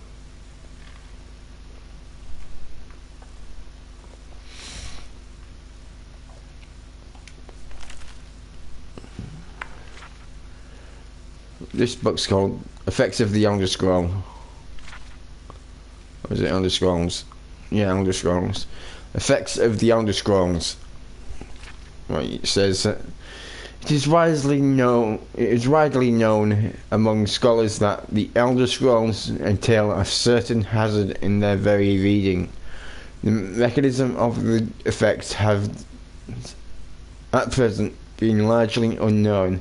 This book's called Effects of the Elder Scroll. Or is it Elder Scrolls? Yeah, Elder Scrolls. Effects of the Elder Scrolls. Right, it says it is widely known among scholars that the Elder Scrolls entail a certain hazard in their very reading. The mechanism of the effects have at present been largely unknown.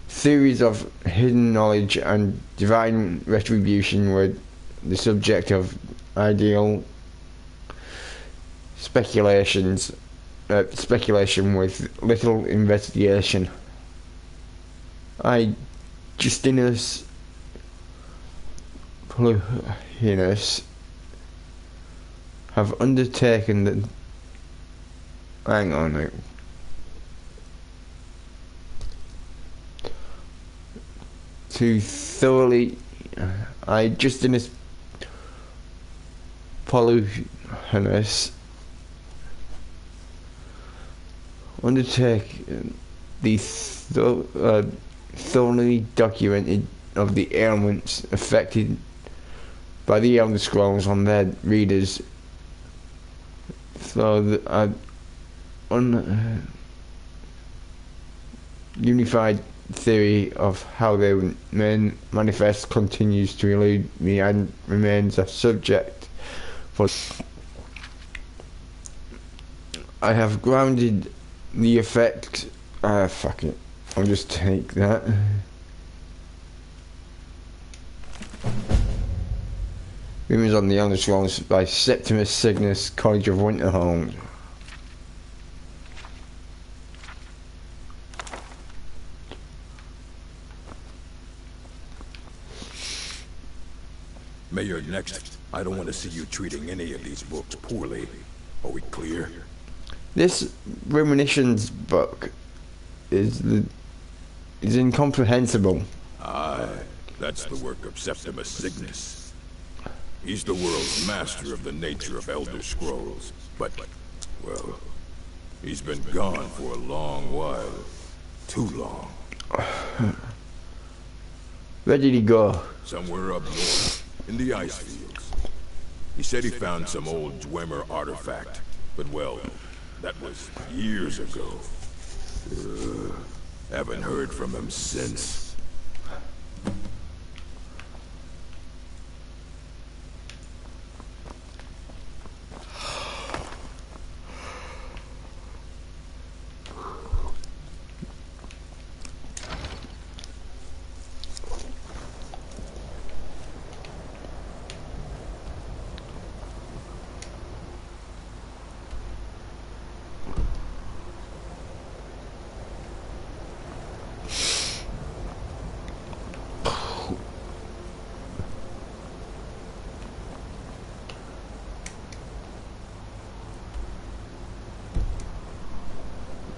Theories of hidden knowledge and divine retribution were the subject of ideal speculation with little investigation. I, Justinus Pluhinus, have undertaken the... Hang on now. To thoroughly... I, Justinus Pluhinus, undertake the thoroughly documented of the ailments affected by the Elder Scrolls on their readers, so the unified theory of how they manifest continues to elude me and remains a subject for... I have grounded the effect... fuck it. I'll just take that. Rumors on the Elder Scrolls by Septimus Cygnus, College of Winterhold. Mayor, next, I don't want to see you treating any of these books poorly. Are we clear? This Ruminations book is incomprehensible. Ah, That's the work of Septimus Cygnus. He's the world's master of the nature of Elder Scrolls, but, well, he's been gone for a long while. Too long. Where did he go? Somewhere up north, in the ice fields. He said he found some old Dwemer artifact, but well, that was years ago. Haven't heard from him since.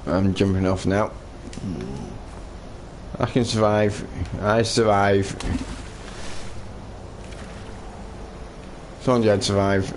I'm jumping off now. I can survive. I survive. Told you I'd survive.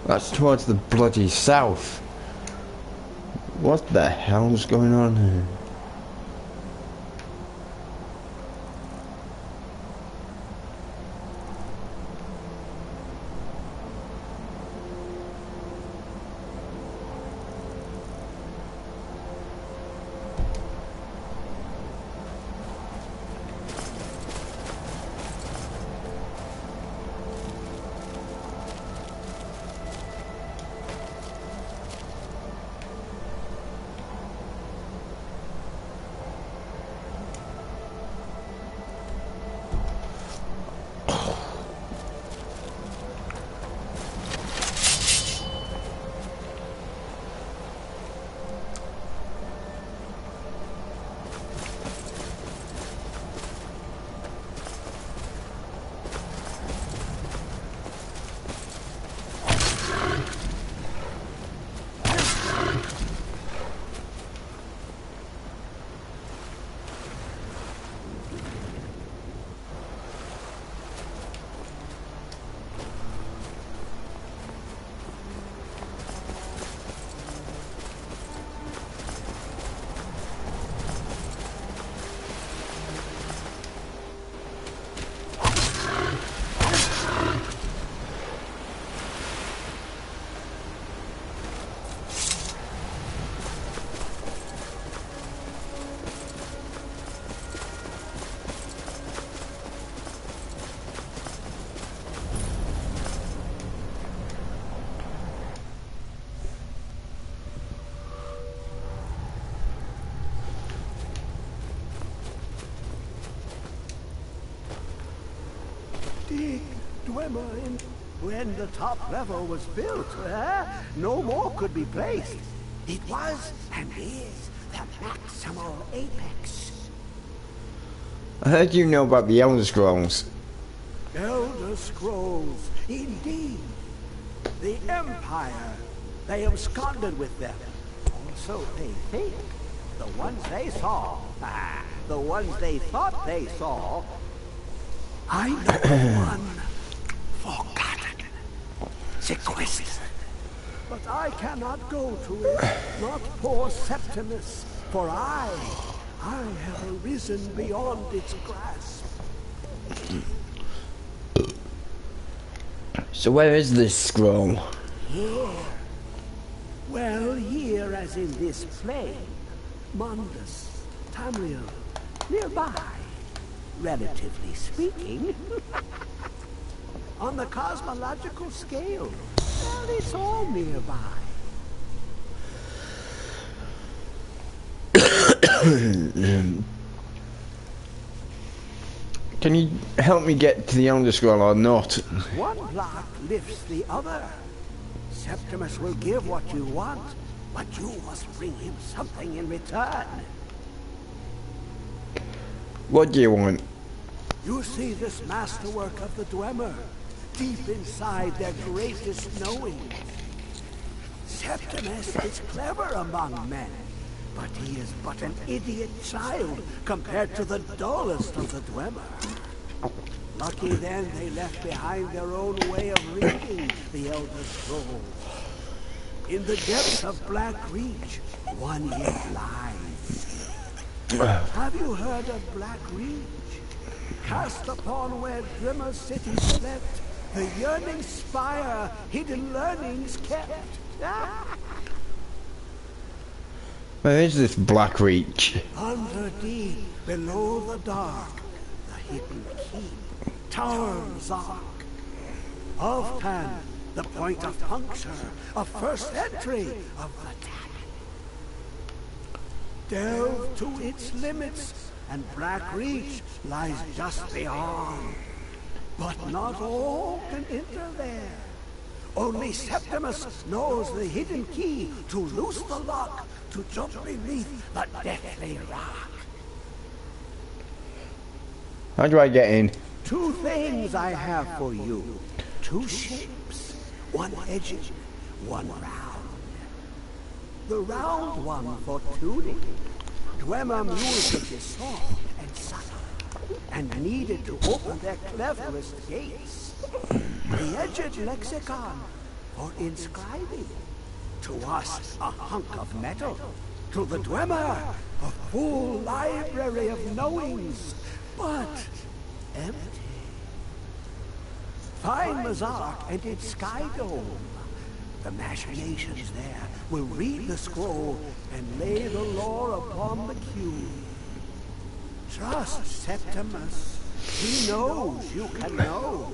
That's towards the bloody south. What the hell's going on here? When the top level was built, no more could be placed. It was and is the maximal apex. I heard you know about the Elder Scrolls. Elder Scrolls, indeed. The Empire, they absconded with them. Or so they think. The ones they saw, the ones they thought they saw. I know one. Forgotten. Sequestered. But I cannot go to it, not poor Septimus, for I have arisen beyond its grasp. So where is this scroll? Here. Well, here as in this plane. Mundus, Tamriel, nearby, relatively speaking. On the cosmological scale, well, it's all nearby. Can you help me get to the Elder Scroll or not? One block lifts the other. Septimus will give what you want, but you must bring him something in return. What do you want? You see this masterwork of the Dwemer, deep inside their greatest knowings. Septimus is clever among men, but he is but an idiot child compared to the dullest of the Dwemer. Lucky then they left behind their own way of reading the Elder Scrolls. In the depths of Black Reach, one yet lies. Have you heard of Black Reach? Cast upon where Dwemer City slept, the yearning spire, hidden learnings kept. Where is this Black Reach? Under deep, below the dark, the hidden keep, Tower's Ark. Of Pan, the point of puncture, a first entry of the tap. Delve to its limits, and Black Reach lies just beyond. But not all can enter there. Only Septimus knows the hidden key to loose the lock, to jump beneath the deathly rock. How do I get in? Two things I have for you. Two shapes. One edged, one round. The round one for tuning. Dwemer music is soft and subtle, and needed to open their cleverest gates. The edged lexicon for inscribing. To us, a hunk of metal. To the Dwemer, a full library of knowings, but empty. Find Mazark and its sky dome. The machinations there will read the scroll and lay the lore upon the cube. Trust Septimus. He knows you can know.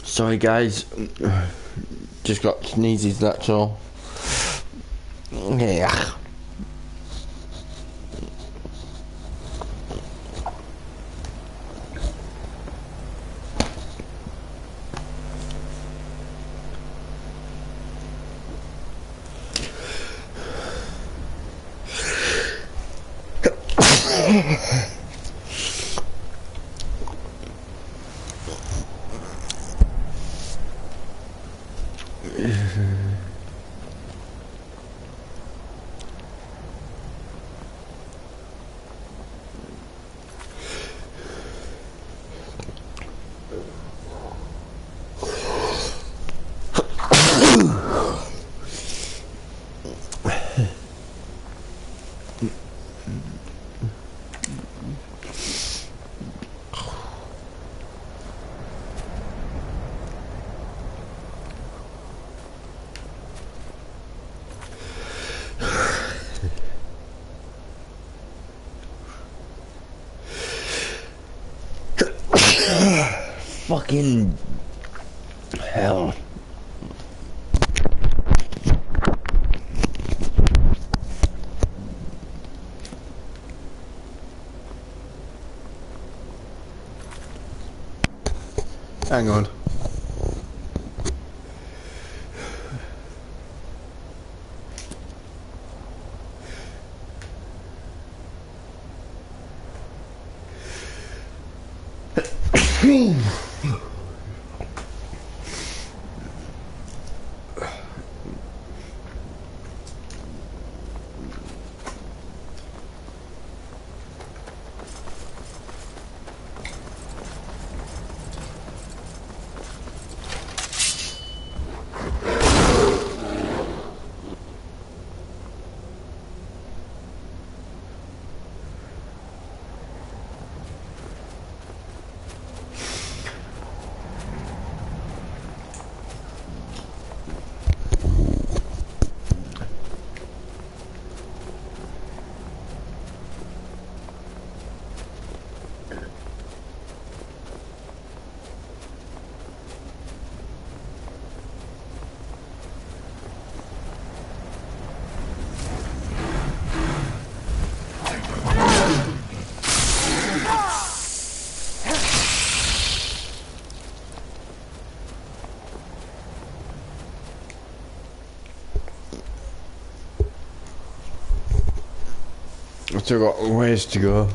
Sorry guys, just got sneezes, that's all. Yeah. Fucking hell. Hang on. I've still got ways to go.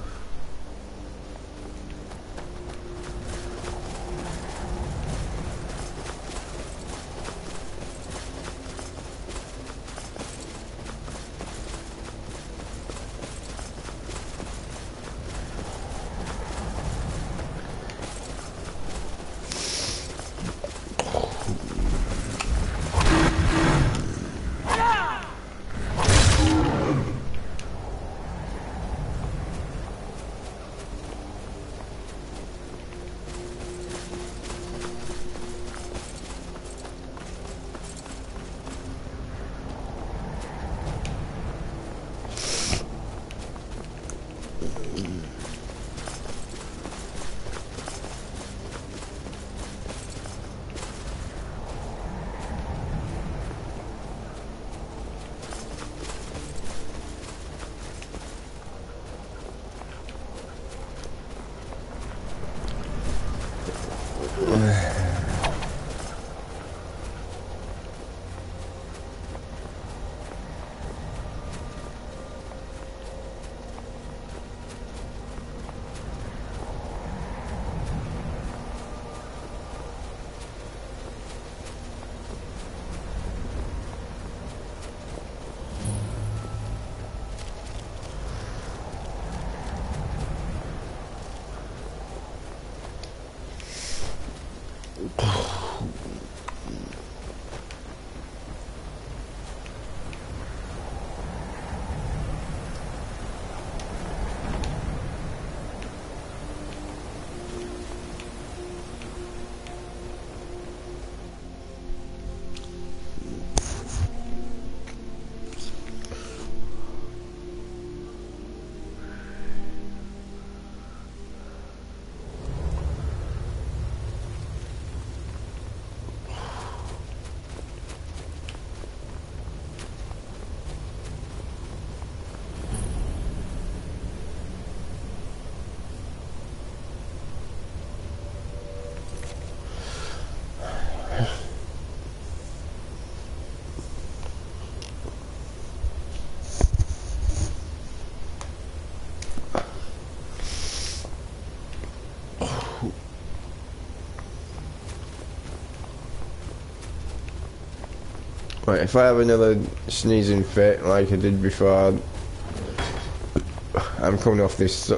Right, if I have another sneezing fit like I did before, I'm coming off this. I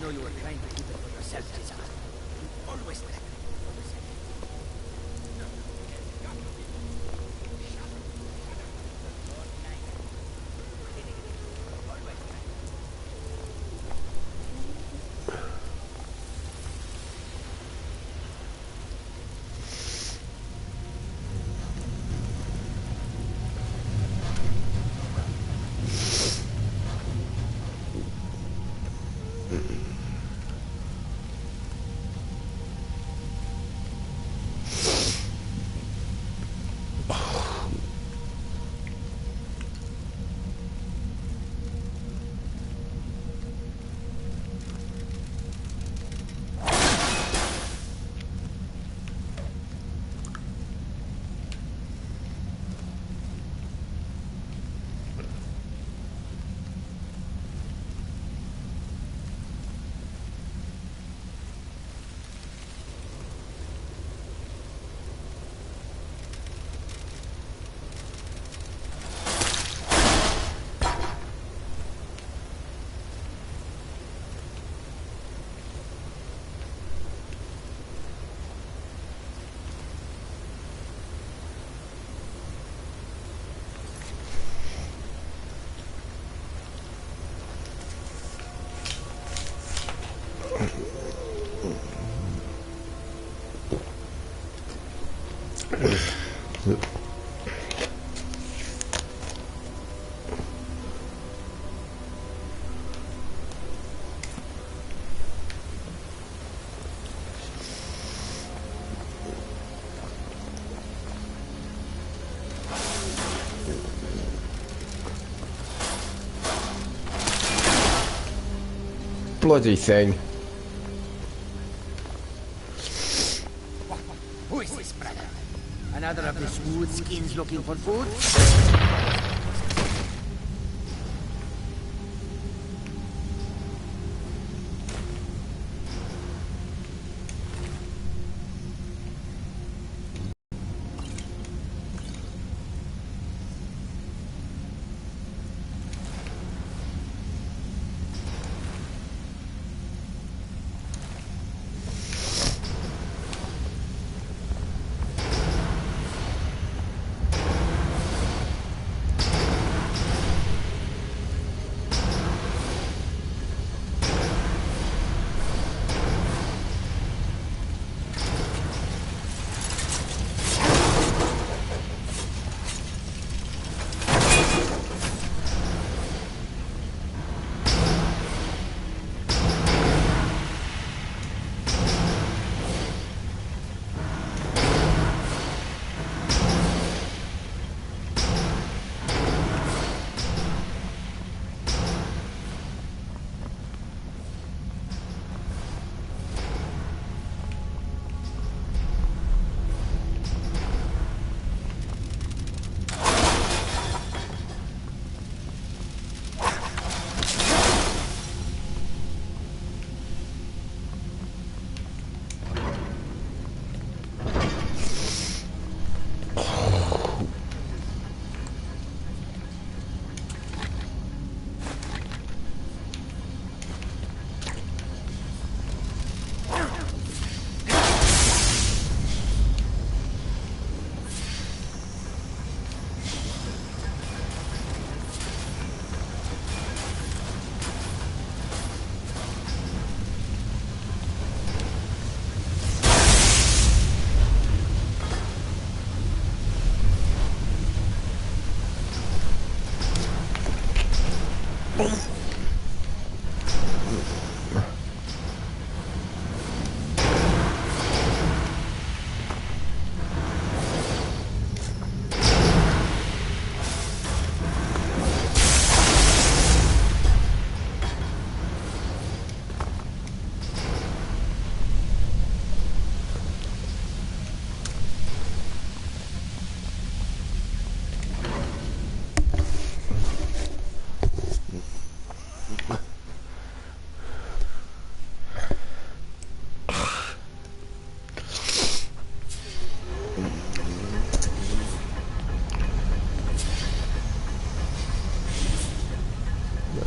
know you were trying to keep it for yourself, Tisa. You always did. bloody thing. Who is this, brother? Another of the smooth skins looking for food?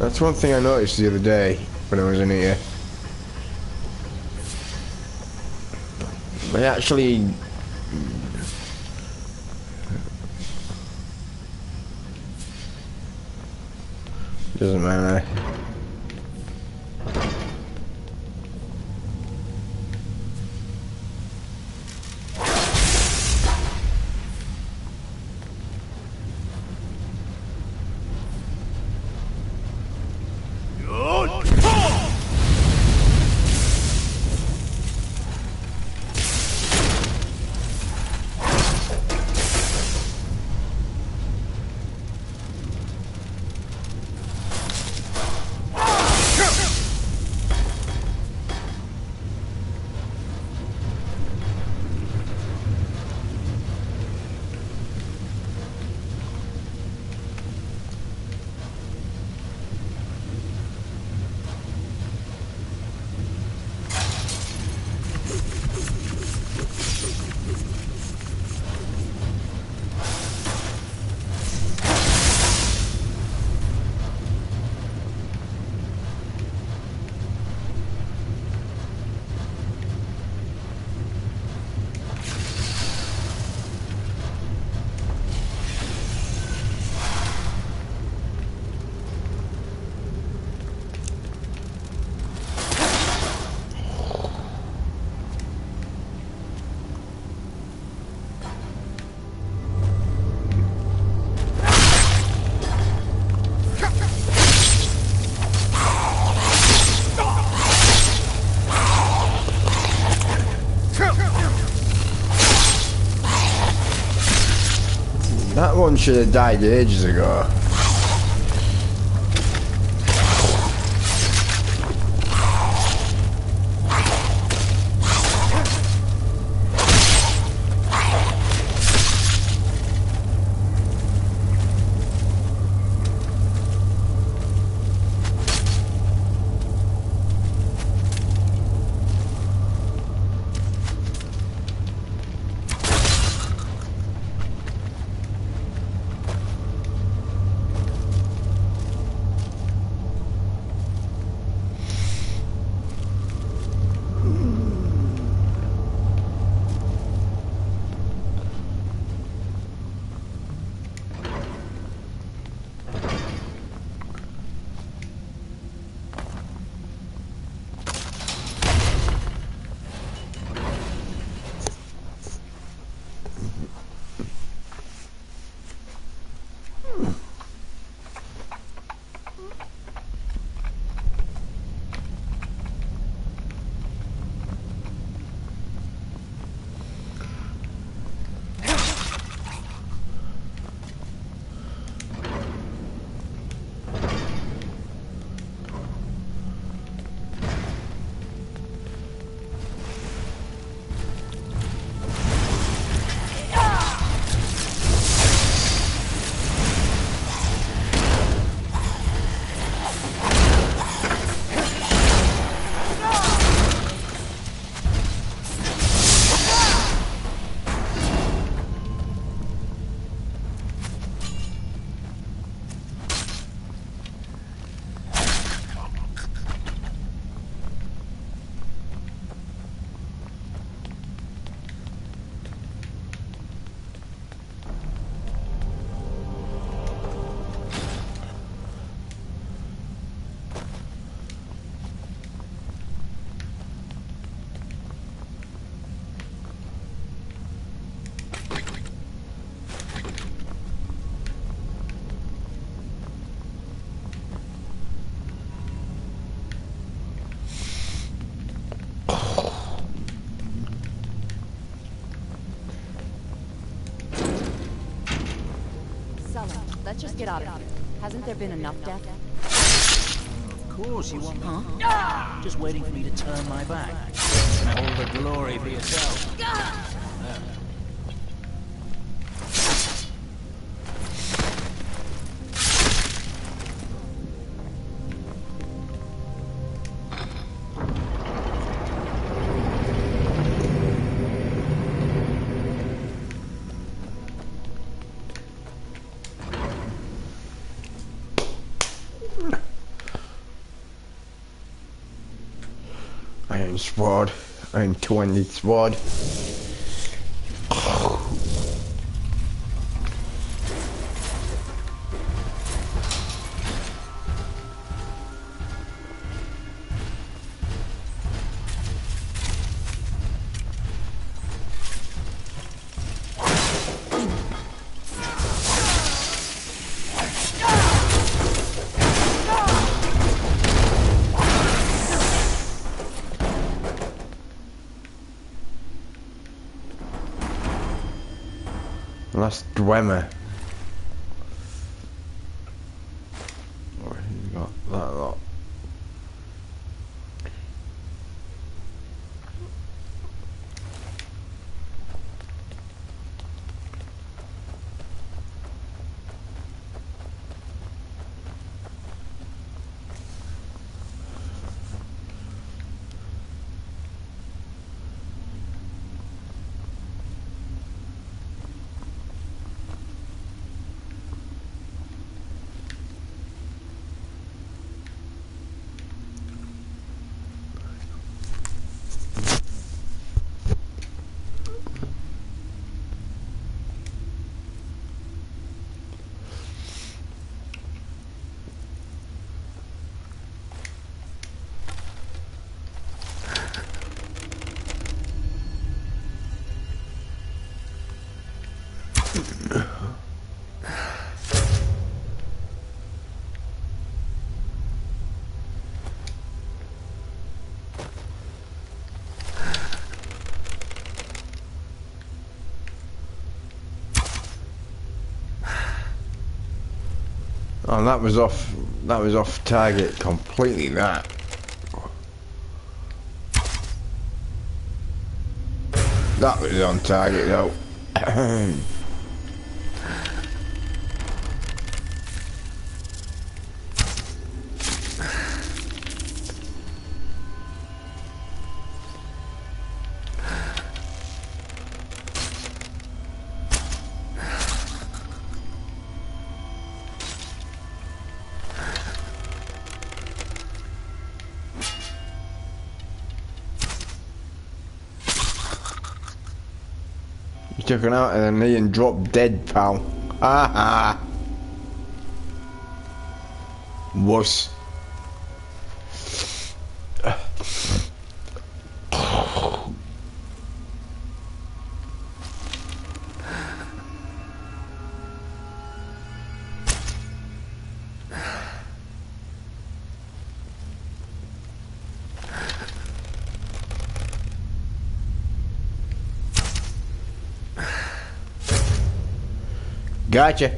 That's one thing I noticed the other day when I was in here. I actually... Doesn't matter. That one should have died ages ago. just get out of here. Hasn't there been enough death? Of course you want me. Just waiting for me to turn my back. And all the glory for yourself. Iron sword, iron two-handed sword. Last Dwemer. Oh, he's got that lot. Oh, that was off target completely, that. That was on target though. Took him out of the knee and dropped dead, pal. Ah ha! Wuss. Gotcha.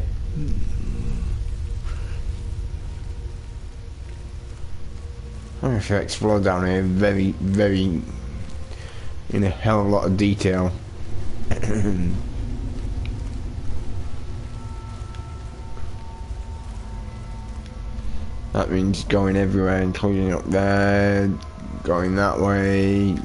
I'm going to explore down here very, very in a hell of a lot of detail. That means going everywhere, including up there, going that way.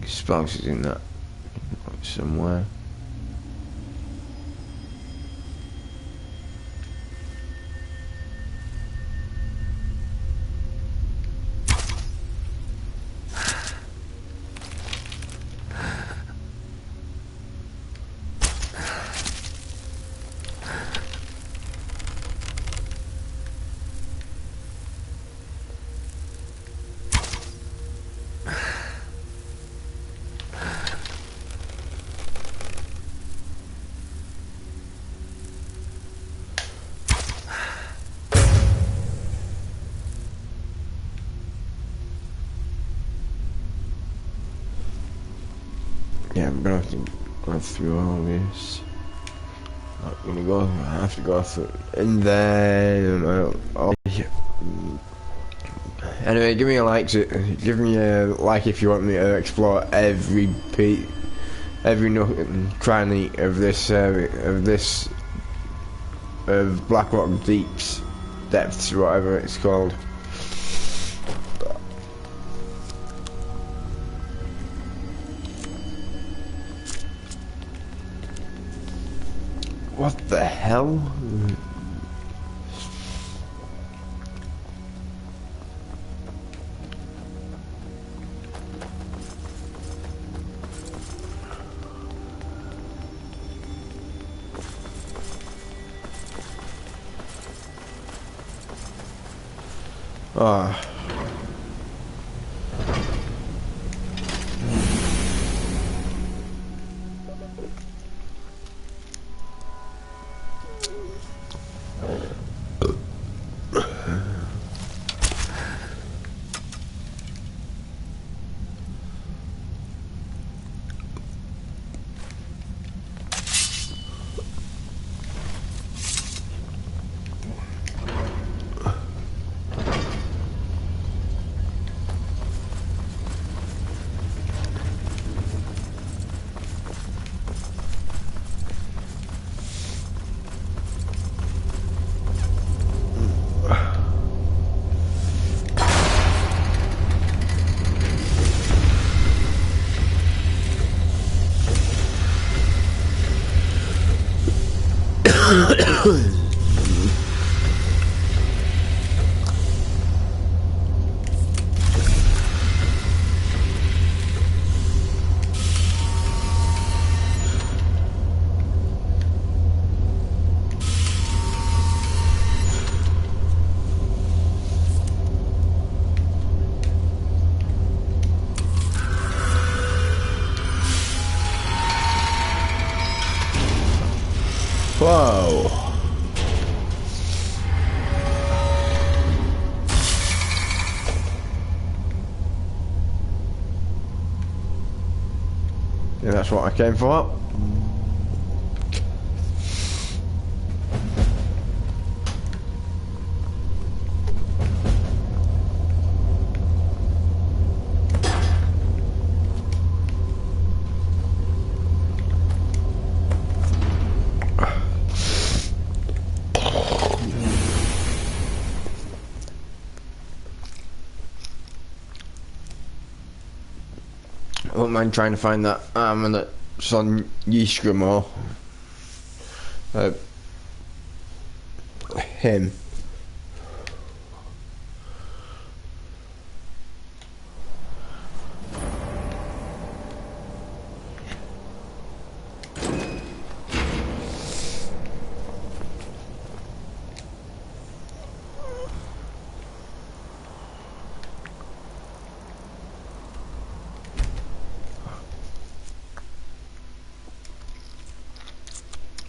Sparks is in that somewhere. I'm gonna have to go through all this. Not gonna go. I have to go through, and then anyway, give me a like. Give me a like if you want me to explore every nook and cranny of this area, of Blackrock Deep's depths, whatever it's called. What the hell? Ah. Whoa. Yeah, that's what I came for. I don't mind trying to find that armor that's on Yisgrim or him.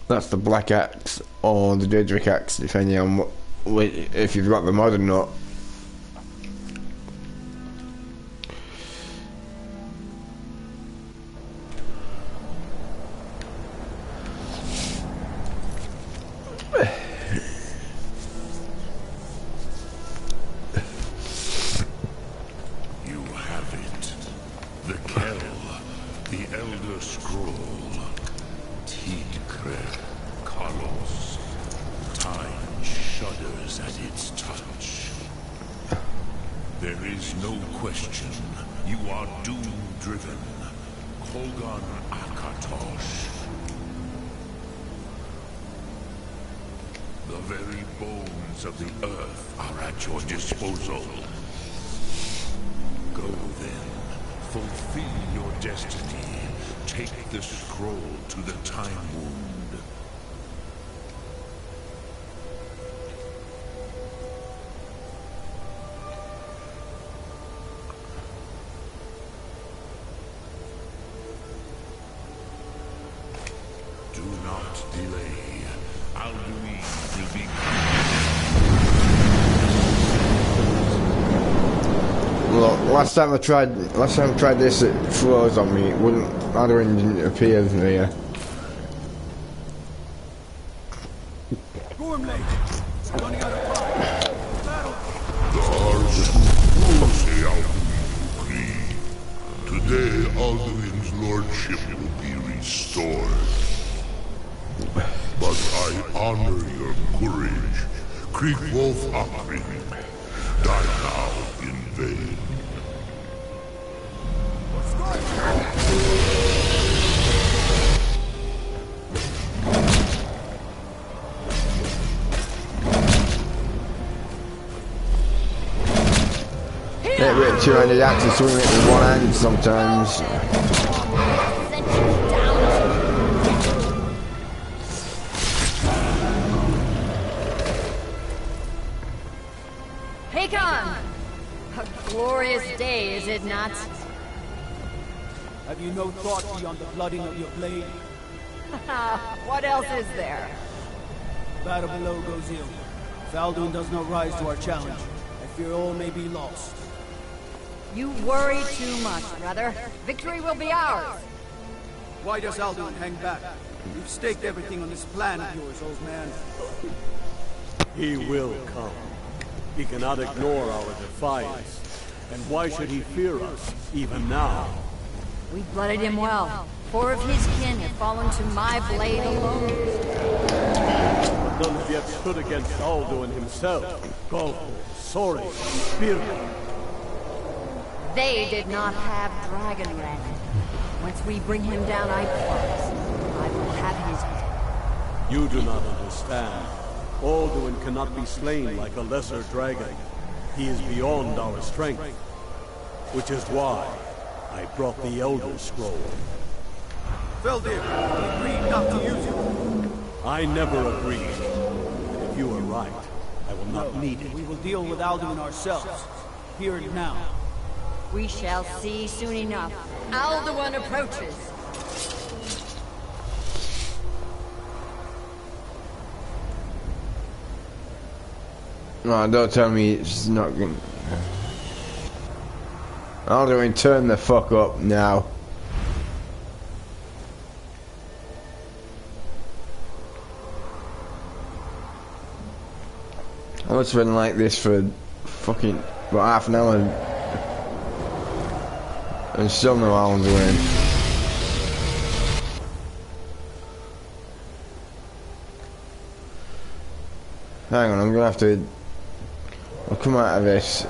That's the black axe or the Daedric axe, depending on if you've got the mod or not. You have it. The Kell, the Elder Scroll. Tidkre, Kalos. Time shudders at its touch. There is no question. You are doom-driven. Kolgan Akatosh. The very bones of the earth are at your disposal. Go then. Fulfill your destiny. Take the scroll to the Time Wound. Do not delay. Alduin will be... last time I tried this, it froze on me. It wouldn't. Alduin didn't appear here. Today, Alduin's lordship will be restored. But I honor your courage. Creek Wolf Akrin, die now in vain. Get rid of two-handed axes, swing it with one hand sometimes. Hakon! A glorious day, is it not? Have you no thought beyond the blooding of your blade? What else is there? Battle below goes ill. If Alduin does not rise to our challenge, I fear all may be lost. You worry too much, brother. Victory will be ours. Why does Alduin hang back? You've staked everything on this plan of yours, old man. He will come. He cannot ignore our defiance. And why should he fear us, even now? We blooded him well. 4 of his kin have fallen to my blade alone. But none have yet stood against Alduin himself. Golfo, Sori, Birka. They did not have Dragon Red. Once we bring him down, I promise, I will have his head. You do not understand. Alduin cannot be slain like a lesser dragon. He is beyond our strength. Which is why I brought the Elder Scroll. Feldir, we agreed not to use it. I never agreed. And if you are right, I will not need it. We will deal with Alduin ourselves. Here and now. We shall see soon enough. Alduin approaches. No, don't tell me it's not gonna... Alduin, turn the fuck up now. I must have been like this for fucking about half an hour and still no Alduin. Hang on, I'm gonna have to... I'll come out of this.